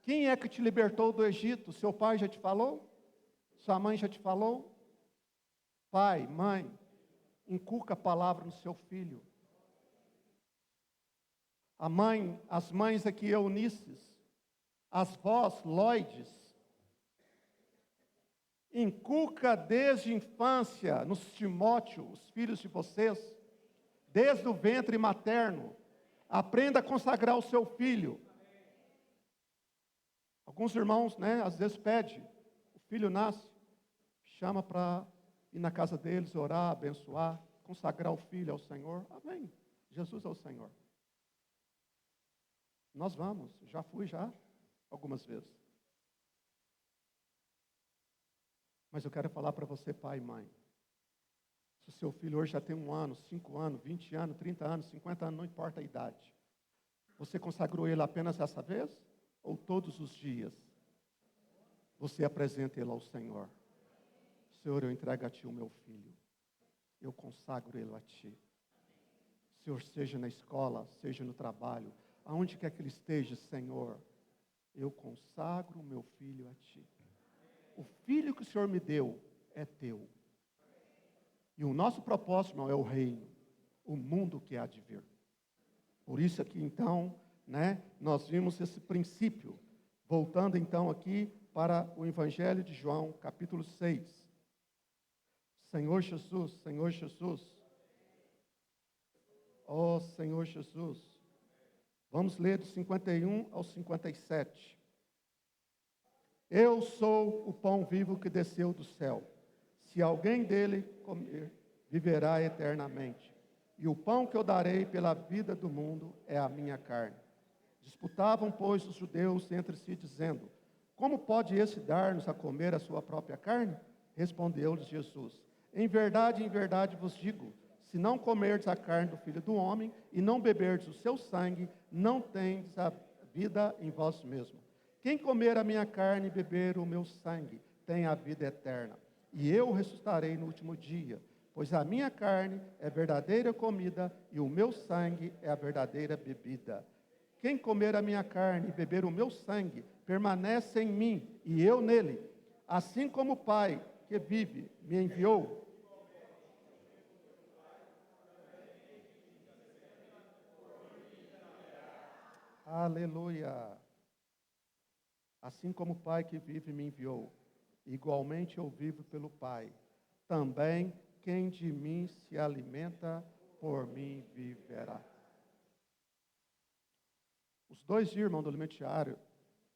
Quem é que te libertou do Egito? Seu pai já te falou? Sua mãe já te falou? Pai, mãe, inculca a palavra no seu filho. As mães aqui, Eunices, as vós, Loides, inculca desde a infância, nos Timóteo, os filhos de vocês, desde o ventre materno, aprenda a consagrar o seu filho. Alguns irmãos, às vezes pede, o filho nasce, chama para ir na casa deles, orar, abençoar, consagrar o filho ao Senhor. Amém. Jesus é o Senhor. Nós vamos, já fui algumas vezes. Mas eu quero falar para você, pai e mãe. Se o seu filho hoje já tem 1 ano, 5 anos, 20 anos, 30 anos, 50 anos, não importa a idade. Você consagrou ele apenas essa vez? Ou todos os dias? Você apresenta ele ao Senhor. Senhor, eu entrego a Ti o meu filho. Eu consagro ele a Ti. Senhor, seja na escola, seja no trabalho, aonde quer que ele esteja, Senhor, eu consagro o meu filho a Ti. O filho que o Senhor me deu é Teu. E o nosso propósito, irmão, é o reino, o mundo que há de vir. Por isso aqui, então, nós vimos esse princípio. Voltando, então, aqui para o Evangelho de João, capítulo 6. Senhor Jesus, Senhor Jesus. Ó Senhor Jesus. Vamos ler do 51 ao 57. Eu sou o pão vivo que desceu do céu. Se alguém dele comer, viverá eternamente. E o pão que eu darei pela vida do mundo é a minha carne. Disputavam, pois, os judeus entre si, dizendo: como pode esse dar-nos a comer a sua própria carne? Respondeu-lhes Jesus: em verdade vos digo, se não comerdes a carne do Filho do Homem e não beberdes o seu sangue, não tendes a vida em vós mesmos. Quem comer a minha carne e beber o meu sangue, tem a vida eterna. E eu ressuscitarei no último dia, pois a minha carne é verdadeira comida e o meu sangue é a verdadeira bebida. Quem comer a minha carne e beber o meu sangue, permanece em mim e eu nele. Assim como o Pai que vive me enviou. Aleluia. Assim como o Pai que vive me enviou, igualmente eu vivo pelo Pai. Também quem de mim se alimenta, por mim viverá. Os 2 dias, irmão, do alimento diário,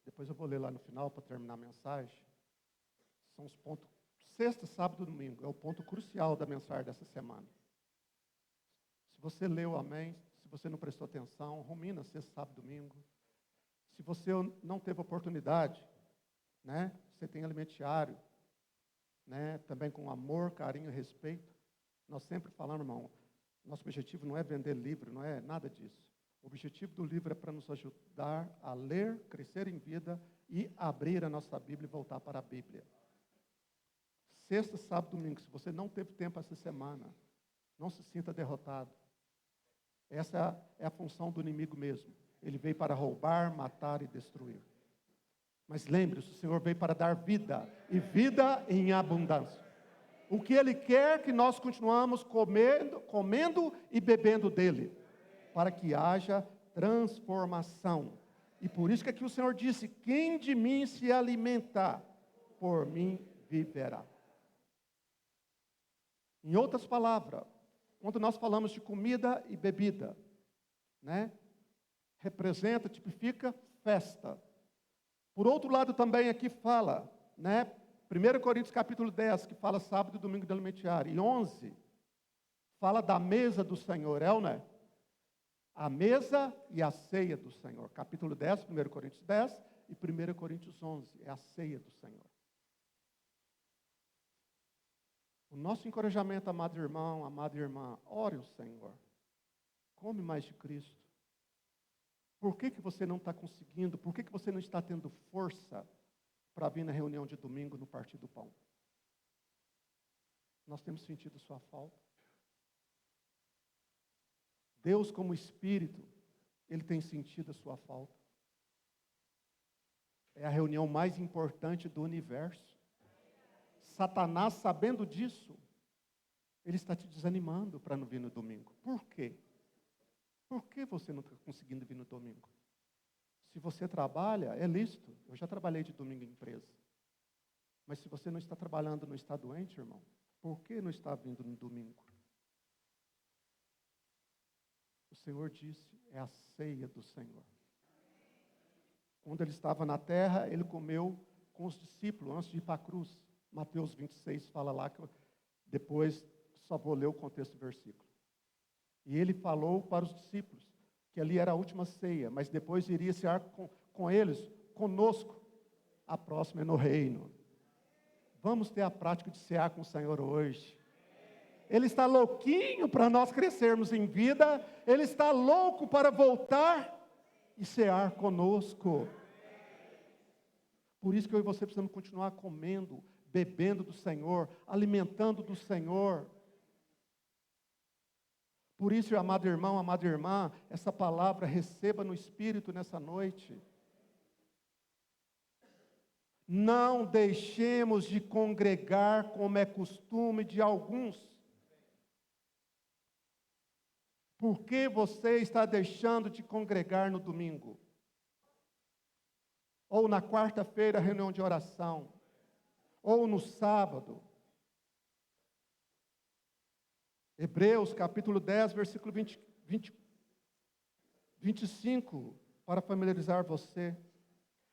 depois eu vou ler lá no final para terminar a mensagem, são os pontos, sexta, sábado e domingo, é o ponto crucial da mensagem dessa semana. Se você leu, amém. Se você não prestou atenção, rumina sexta, sábado e domingo. Se você não teve oportunidade, você tem alimento diário, também com amor, carinho e respeito. Nós sempre falamos, irmão, nosso objetivo não é vender livro, não é nada disso. O objetivo do livro é para nos ajudar a ler, crescer em vida e abrir a nossa Bíblia e voltar para a Bíblia. Sexta, sábado, domingo, se você não teve tempo essa semana, não se sinta derrotado. Essa é a função do inimigo mesmo. Ele veio para roubar, matar e destruir. Mas lembre-se, o Senhor veio para dar vida, e vida em abundância. O que Ele quer que nós continuamos comendo e bebendo dele, para que haja transformação. E por isso que aqui o Senhor disse: quem de mim se alimentar, por mim viverá. Em outras palavras, quando nós falamos de comida e bebida, né, representa, tipifica festa. Por outro lado também aqui fala, né, 1 Coríntios capítulo 10, que fala sábado e domingo de alimentar, e 11, fala da mesa do Senhor, né? A mesa e a ceia do Senhor. Capítulo 10, 1 Coríntios 10 e 1 Coríntios 11, é a ceia do Senhor. O nosso encorajamento, amado irmão, amada irmã, ore o Senhor. Come mais de Cristo. Por que você não está conseguindo? Por que você não está tendo força para vir na reunião de domingo no Partir do Pão? Nós temos sentido sua falta. Deus, como Espírito, Ele tem sentido a sua falta. É a reunião mais importante do universo. Satanás, sabendo disso, ele está te desanimando para não vir no domingo. Por quê? Por que você não está conseguindo vir no domingo? Se você trabalha, é lícito. Eu já trabalhei de domingo em empresa. Mas se você não está trabalhando, não está doente, irmão, por que não está vindo no domingo? O Senhor disse, é a ceia do Senhor. Quando ele estava na terra, ele comeu com os discípulos, antes de ir para a cruz. Mateus 26 fala lá, que depois só vou ler o contexto do versículo. E ele falou para os discípulos, que ali era a última ceia, mas depois iria cear com eles, conosco. A próxima é no reino. Vamos ter a prática de cear com o Senhor hoje. Ele está louquinho para nós crescermos em vida. Ele está louco para voltar e cear conosco. Por isso que eu e você precisamos continuar comendo, bebendo do Senhor, alimentando do Senhor. Por isso, amado irmão, amada irmã, essa palavra receba no Espírito nessa noite. Não deixemos de congregar como é costume de alguns. Por que você está deixando de congregar no domingo? Ou na quarta-feira, reunião de oração? Ou no sábado? Hebreus capítulo 10, versículo 25, para familiarizar você.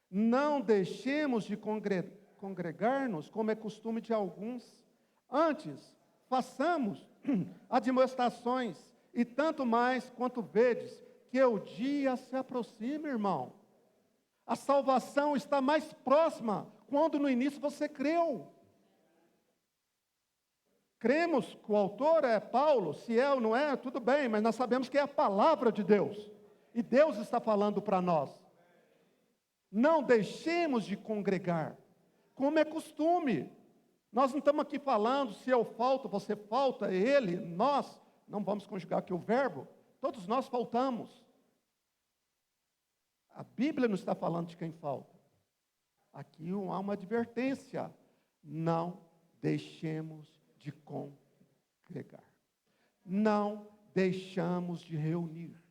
Não deixemos de congregar-nos como é costume de alguns. Antes, façamos admoestações, e tanto mais quanto vedes que o dia se aproxima, irmão. A salvação está mais próxima quando no início você creu. Cremos que o autor é Paulo, se é ou não é, tudo bem, mas nós sabemos que é a palavra de Deus. E Deus está falando para nós. Não deixemos de congregar, como é costume. Nós não estamos aqui falando se eu falto, você falta, ele, nós. Não vamos conjugar aqui o verbo. Todos nós faltamos. A Bíblia não está falando de quem falta. Aqui há uma advertência. Não deixemos de congregar. Não deixamos de reunir.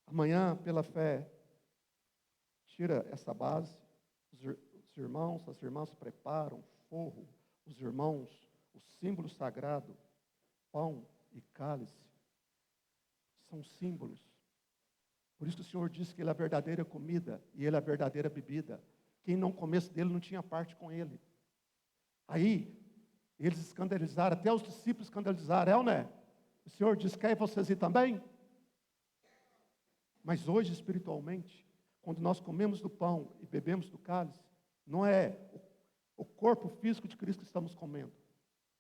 Amanhã, pela fé, tira essa base. Os irmãos, as irmãs se preparam, forro. Os irmãos, o símbolo sagrado, pão e cálice, são símbolos. Por isso que o Senhor disse que Ele é a verdadeira comida e Ele é a verdadeira bebida. Quem não comesse dele não tinha parte com Ele. Aí, eles escandalizaram, até os discípulos escandalizaram, né? O Senhor disse, quer vocês ir também? Mas hoje, espiritualmente, quando nós comemos do pão e bebemos do cálice, não é o corpo físico de Cristo que estamos comendo,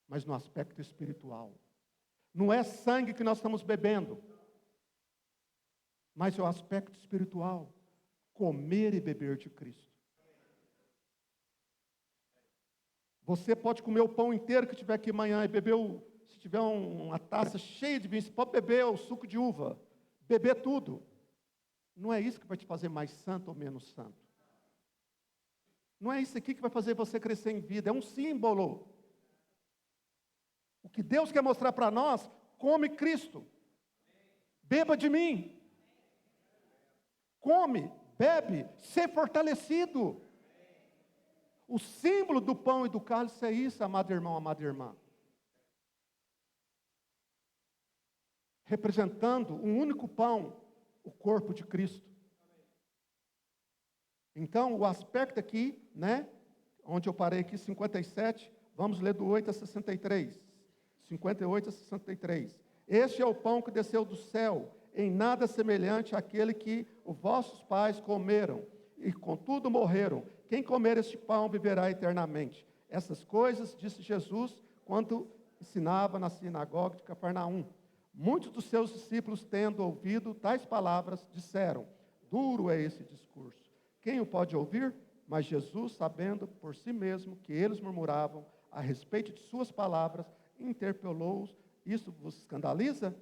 mas no aspecto espiritual. Não é sangue que nós estamos bebendo, mas é o aspecto espiritual. Comer e beber de Cristo. Você pode comer o pão inteiro que tiver aqui amanhã e beber, se tiver uma taça cheia de vinho, você pode beber o suco de uva, beber tudo. Não é isso que vai te fazer mais santo ou menos santo. Não é isso aqui que vai fazer você crescer em vida, é um símbolo. O que Deus quer mostrar para nós, come Cristo. Beba de mim. Come, bebe, ser fortalecido. O símbolo do pão e do cálice é isso, amado irmão, amada irmã. Representando um único pão, o corpo de Cristo. Então, o aspecto aqui, né, onde eu parei aqui, 57, vamos ler do 8 a 63. 58 a 63. Este é o pão que desceu do céu, em nada semelhante àquele que os vossos pais comeram, e contudo morreram. Quem comer este pão viverá eternamente. Essas coisas disse Jesus quando ensinava na sinagoga de Cafarnaum. Muitos dos seus discípulos, tendo ouvido tais palavras, disseram: duro é esse discurso. Quem o pode ouvir? Mas Jesus, sabendo por si mesmo que eles murmuravam a respeito de suas palavras, interpelou-os: isso vos escandaliza?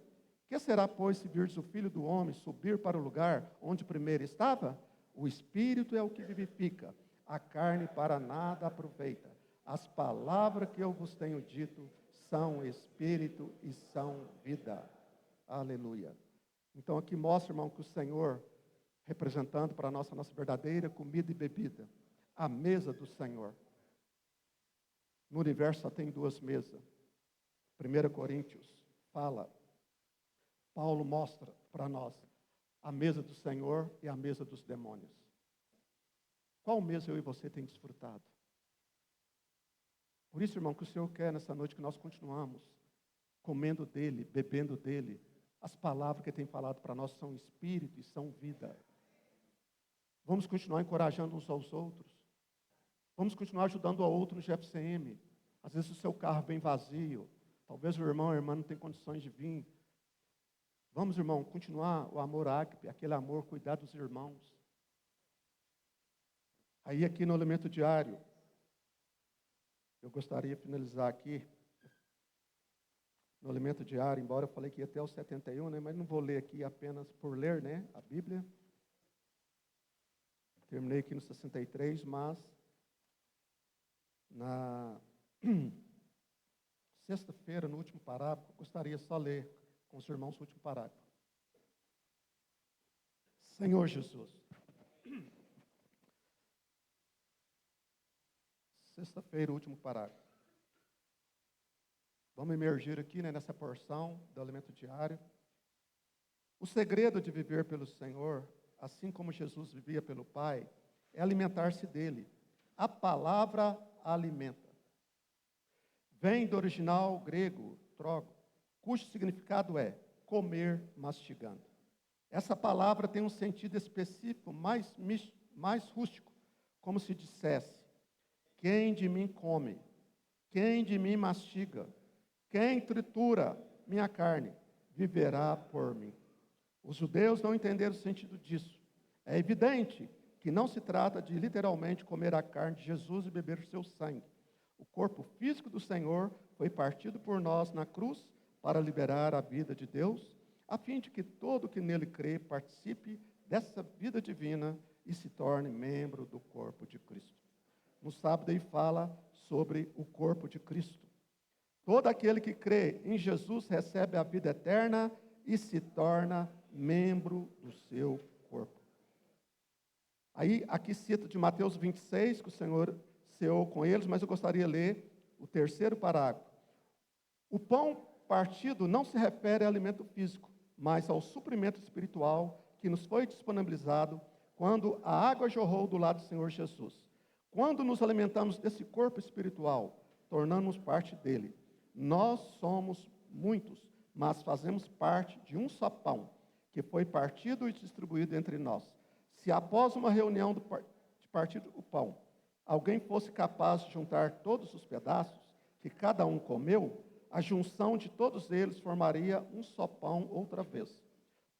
Que será, pois, se virdes o Filho do Homem subir para o lugar onde primeiro estava? O Espírito é o que vivifica, a carne para nada aproveita. As palavras que eu vos tenho dito são Espírito e são vida. Aleluia. Então aqui mostra, irmão, que o Senhor, representando para nós a nossa verdadeira comida e bebida, a mesa do Senhor. No universo só tem duas mesas. 1 Coríntios fala, Paulo mostra para nós a mesa do Senhor e a mesa dos demônios. Qual mesa eu e você tem desfrutado? Por isso, irmão, que o Senhor quer nessa noite que nós continuamos comendo dele, bebendo dele. As palavras que ele tem falado para nós são espírito e são vida. Vamos continuar encorajando uns aos outros. Vamos continuar ajudando o outro no GFCM. Às vezes o seu carro vem vazio. Talvez o irmão ou a irmã não tenha condições de vir. Vamos, irmão, continuar o amor ágape, aquele amor, cuidar dos irmãos. Aí aqui no elemento diário, eu gostaria de finalizar aqui. No elemento diário, embora eu falei que ia até o 71, né, mas não vou ler aqui apenas por ler, né, a Bíblia. Terminei aqui no 63, mas na sexta-feira, no último parágrafo, gostaria só de ler com os irmãos o último parágrafo. Senhor Jesus. Sexta-feira, o último parágrafo. Vamos emergir aqui, né, nessa porção do alimento diário. O segredo de viver pelo Senhor, assim como Jesus vivia pelo Pai, é alimentar-se dele. A palavra alimenta. Vem do original grego, trogo, cujo significado é comer mastigando. Essa palavra tem um sentido específico mais rústico, como se dissesse: quem de mim come, quem de mim mastiga, quem tritura minha carne, viverá por mim. Os judeus não entenderam o sentido disso. É evidente que não se trata de literalmente comer a carne de Jesus e beber o seu sangue. O corpo físico do Senhor foi partido por nós na cruz para liberar a vida de Deus, a fim de que todo que nele crê participe dessa vida divina e se torne membro do corpo de Cristo. No sábado aí fala sobre o corpo de Cristo. Todo aquele que crê em Jesus recebe a vida eterna e se torna membro do seu corpo. Aí, aqui cita de Mateus 26, que o Senhor ceou com eles, mas eu gostaria de ler o terceiro parágrafo. O pão partido não se refere a alimento físico, mas ao suprimento espiritual que nos foi disponibilizado quando a água jorrou do lado do Senhor Jesus. Quando nos alimentamos desse corpo espiritual, tornamos parte dele. Nós somos muitos, mas fazemos parte de um só pão, que foi partido e distribuído entre nós. Se após uma reunião de partir o pão, alguém fosse capaz de juntar todos os pedaços que cada um comeu, a junção de todos eles formaria um só pão outra vez.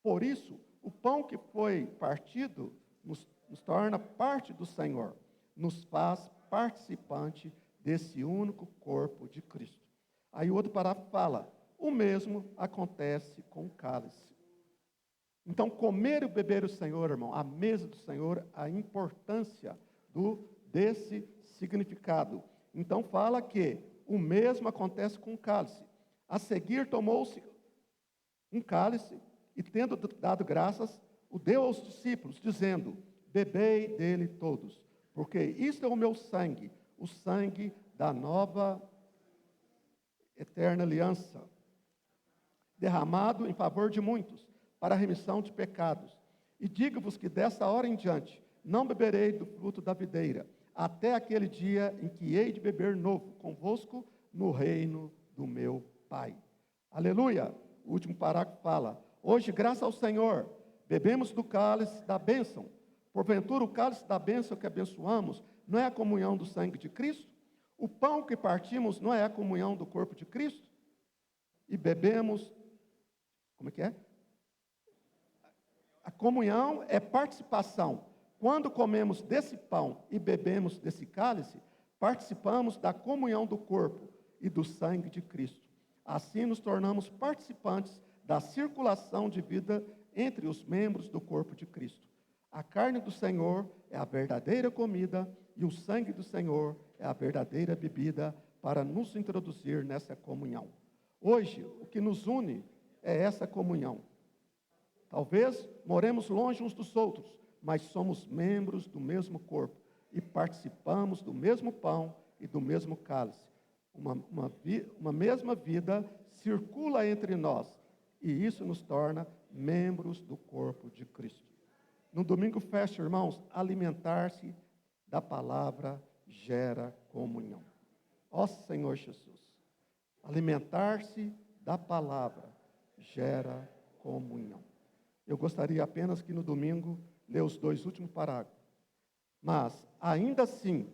Por isso, o pão que foi partido nos torna parte do Senhor, nos faz participante desse único corpo de Cristo. Aí o outro parágrafo fala: o mesmo acontece com o cálice. Então, comer e beber o Senhor, irmão, a mesa do Senhor, a importância do desse significado. Então fala que o mesmo acontece com o cálice. A seguir tomou-se um cálice e, tendo dado graças, o deu aos discípulos, dizendo: bebei dele todos, porque isto é o meu sangue, o sangue da nova eterna aliança, derramado em favor de muitos, para a remissão de pecados. E digo-vos que dessa hora em diante não beberei do fruto da videira, até aquele dia em que hei de beber novo convosco no reino do meu Pai. Aleluia! O último parágrafo fala: hoje, graças ao Senhor, bebemos do cálice da bênção. Porventura, o cálice da bênção que abençoamos não é a comunhão do sangue de Cristo? O pão que partimos não é a comunhão do corpo de Cristo? E bebemos, como é que é? A comunhão é participação. Quando comemos desse pão e bebemos desse cálice, participamos da comunhão do corpo e do sangue de Cristo. Assim nos tornamos participantes da circulação de vida entre os membros do corpo de Cristo. A carne do Senhor é a verdadeira comida e o sangue do Senhor é a verdadeira bebida para nos introduzir nessa comunhão. Hoje, o que nos une é essa comunhão. Talvez moremos longe uns dos outros, mas somos membros do mesmo corpo e participamos do mesmo pão e do mesmo cálice. Uma mesma vida circula entre nós e isso nos torna membros do corpo de Cristo. No domingo fecha, irmãos, alimentar-se da palavra gera comunhão. Ó Senhor Jesus, alimentar-se da palavra gera comunhão. Eu gostaria apenas que no domingo ler os 2 últimos parágrafos. Mas, ainda assim,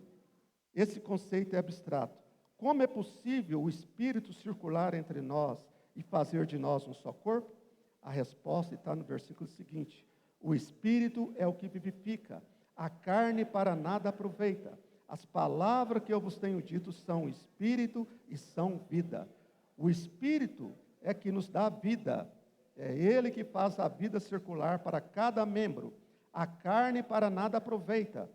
esse conceito é abstrato. Como é possível o Espírito circular entre nós e fazer de nós um só corpo? A resposta está no versículo seguinte: o Espírito é o que vivifica, a carne para nada aproveita. As palavras que eu vos tenho dito são Espírito e são vida. O Espírito é que nos dá vida, é Ele que faz a vida circular para cada membro. A carne para nada aproveita.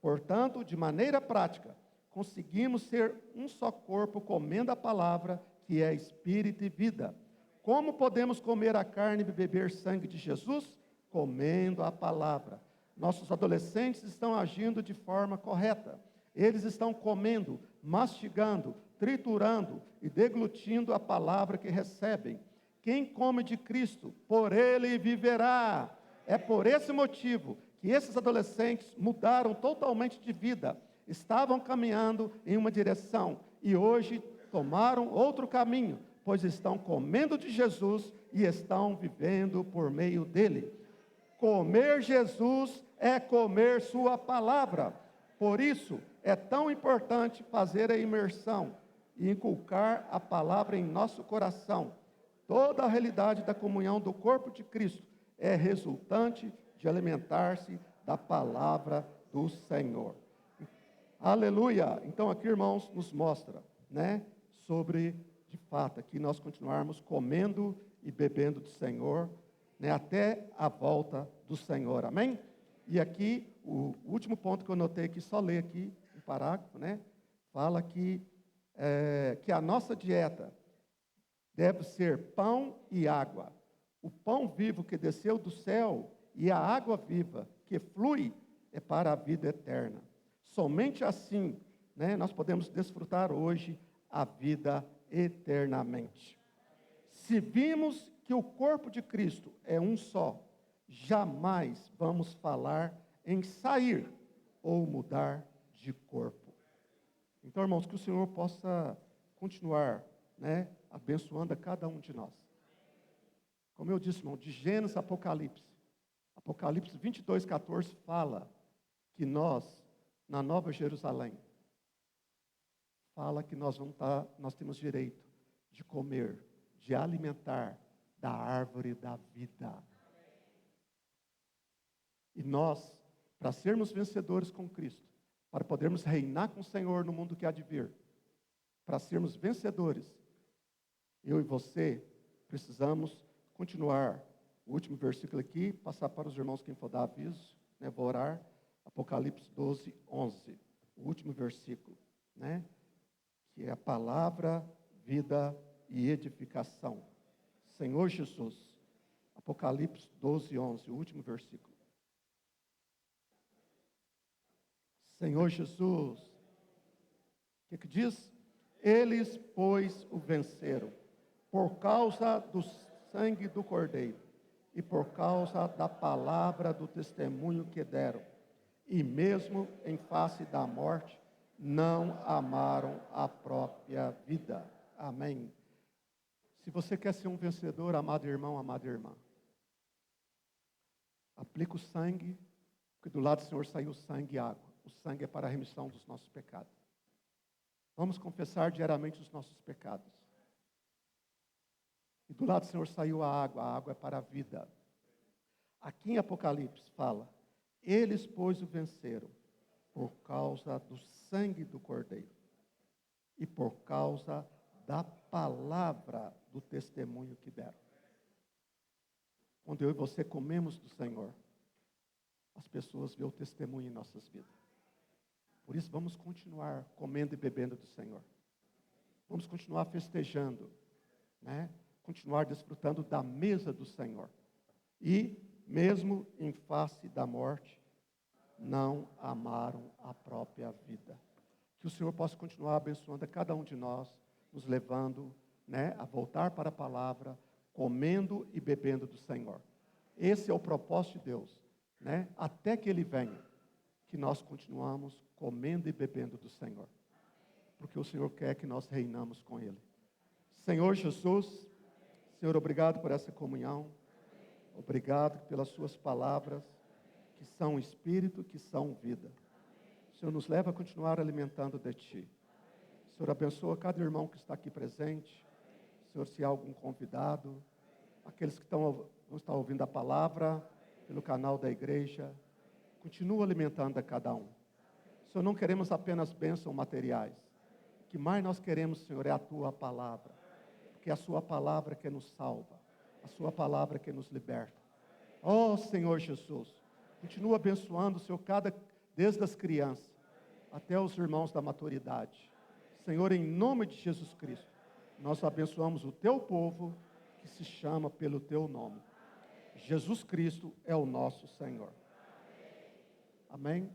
Portanto, de maneira prática, conseguimos ser um só corpo comendo a palavra, que é Espírito e vida. Como podemos comer a carne e beber sangue de Jesus? Comendo a palavra. Nossos adolescentes estão agindo de forma correta. Eles estão comendo, mastigando, triturando e deglutindo a palavra que recebem. Quem come de Cristo, por ele viverá. É por esse motivo que esses adolescentes mudaram totalmente de vida. Estavam caminhando em uma direção e hoje tomaram outro caminho, pois estão comendo de Jesus e estão vivendo por meio dele. Comer Jesus é comer sua palavra. Por isso, é tão importante fazer a imersão e inculcar a palavra em nosso coração. Toda a realidade da comunhão do corpo de Cristo é resultante de alimentar-se da palavra do Senhor. Aleluia! Então aqui, irmãos, nos mostra, sobre, de fato, aqui nós continuarmos comendo e bebendo do Senhor, até a volta do Senhor, amém? E aqui, o último ponto que eu notei aqui, só ler aqui, um parágrafo, fala que a nossa dieta deve ser pão e água. O pão vivo que desceu do céu e a água viva que flui é para a vida eterna. Somente assim, nós podemos desfrutar hoje a vida eternamente. Se vimos que o corpo de Cristo é um só, jamais vamos falar em sair ou mudar de corpo. Então, irmãos, que o Senhor possa continuar, abençoando a cada um de nós. Como eu disse, irmão, de Gênesis a Apocalipse. Apocalipse 22:14 fala que nós, na Nova Jerusalém, fala que nós temos direito de comer, de alimentar da árvore da vida. E nós, para sermos vencedores com Cristo, para podermos reinar com o Senhor no mundo que há de vir, para sermos vencedores, eu e você precisamos continuar. O último versículo aqui, passar para os irmãos quem for dar aviso, vou orar. Apocalipse 12:11. versículo, né? Que é a palavra, vida e edificação. Senhor Jesus, Apocalipse 12, 11, o último versículo. Senhor Jesus, o que diz? Eles, pois, o venceram, por causa do sangue do Cordeiro, e por causa da palavra do testemunho que deram, e mesmo em face da morte, não amaram a própria vida. Amém. Se você quer ser um vencedor, amado irmão, amada irmã, aplica o sangue, porque do lado do Senhor saiu sangue e água. O sangue é para a remissão dos nossos pecados. Vamos confessar diariamente os nossos pecados. E do lado do Senhor saiu a água é para a vida. Aqui em Apocalipse fala, eles, pois, o venceram, por causa do sangue do Cordeiro, e por causa da palavra do testemunho que deram. Quando eu e você comemos do Senhor, as pessoas veem o testemunho em nossas vidas. Por isso, vamos continuar comendo e bebendo do Senhor. Vamos continuar festejando, né? Continuar desfrutando da mesa do Senhor. E, mesmo em face da morte, não amaram a própria vida. Que o Senhor possa continuar abençoando a cada um de nós, nos levando, né, a voltar para a palavra, comendo e bebendo do Senhor. Esse é o propósito de Deus, né? Até que Ele venha, que nós continuamos comendo e bebendo do Senhor. Porque o Senhor quer que nós reinamos com Ele. Senhor Jesus, Senhor, obrigado por essa comunhão. Obrigado pelas suas palavras, que são espírito, que são vida. O Senhor nos leva a continuar alimentando de Ti. O Senhor abençoa cada irmão que está aqui presente. O Senhor, se há algum convidado, aqueles que vão estar ouvindo a palavra pelo canal da igreja, continua alimentando a cada um. Senhor, não queremos apenas bênçãos materiais. O que mais nós queremos, Senhor, é a Tua palavra. Porque é a Sua palavra que nos salva. A Sua palavra que nos liberta. Oh, Senhor Jesus, continua abençoando, Senhor, desde as crianças até os irmãos da maturidade. Senhor, em nome de Jesus Cristo, nós abençoamos o Teu povo que se chama pelo Teu nome. Jesus Cristo é o nosso Senhor. Amém?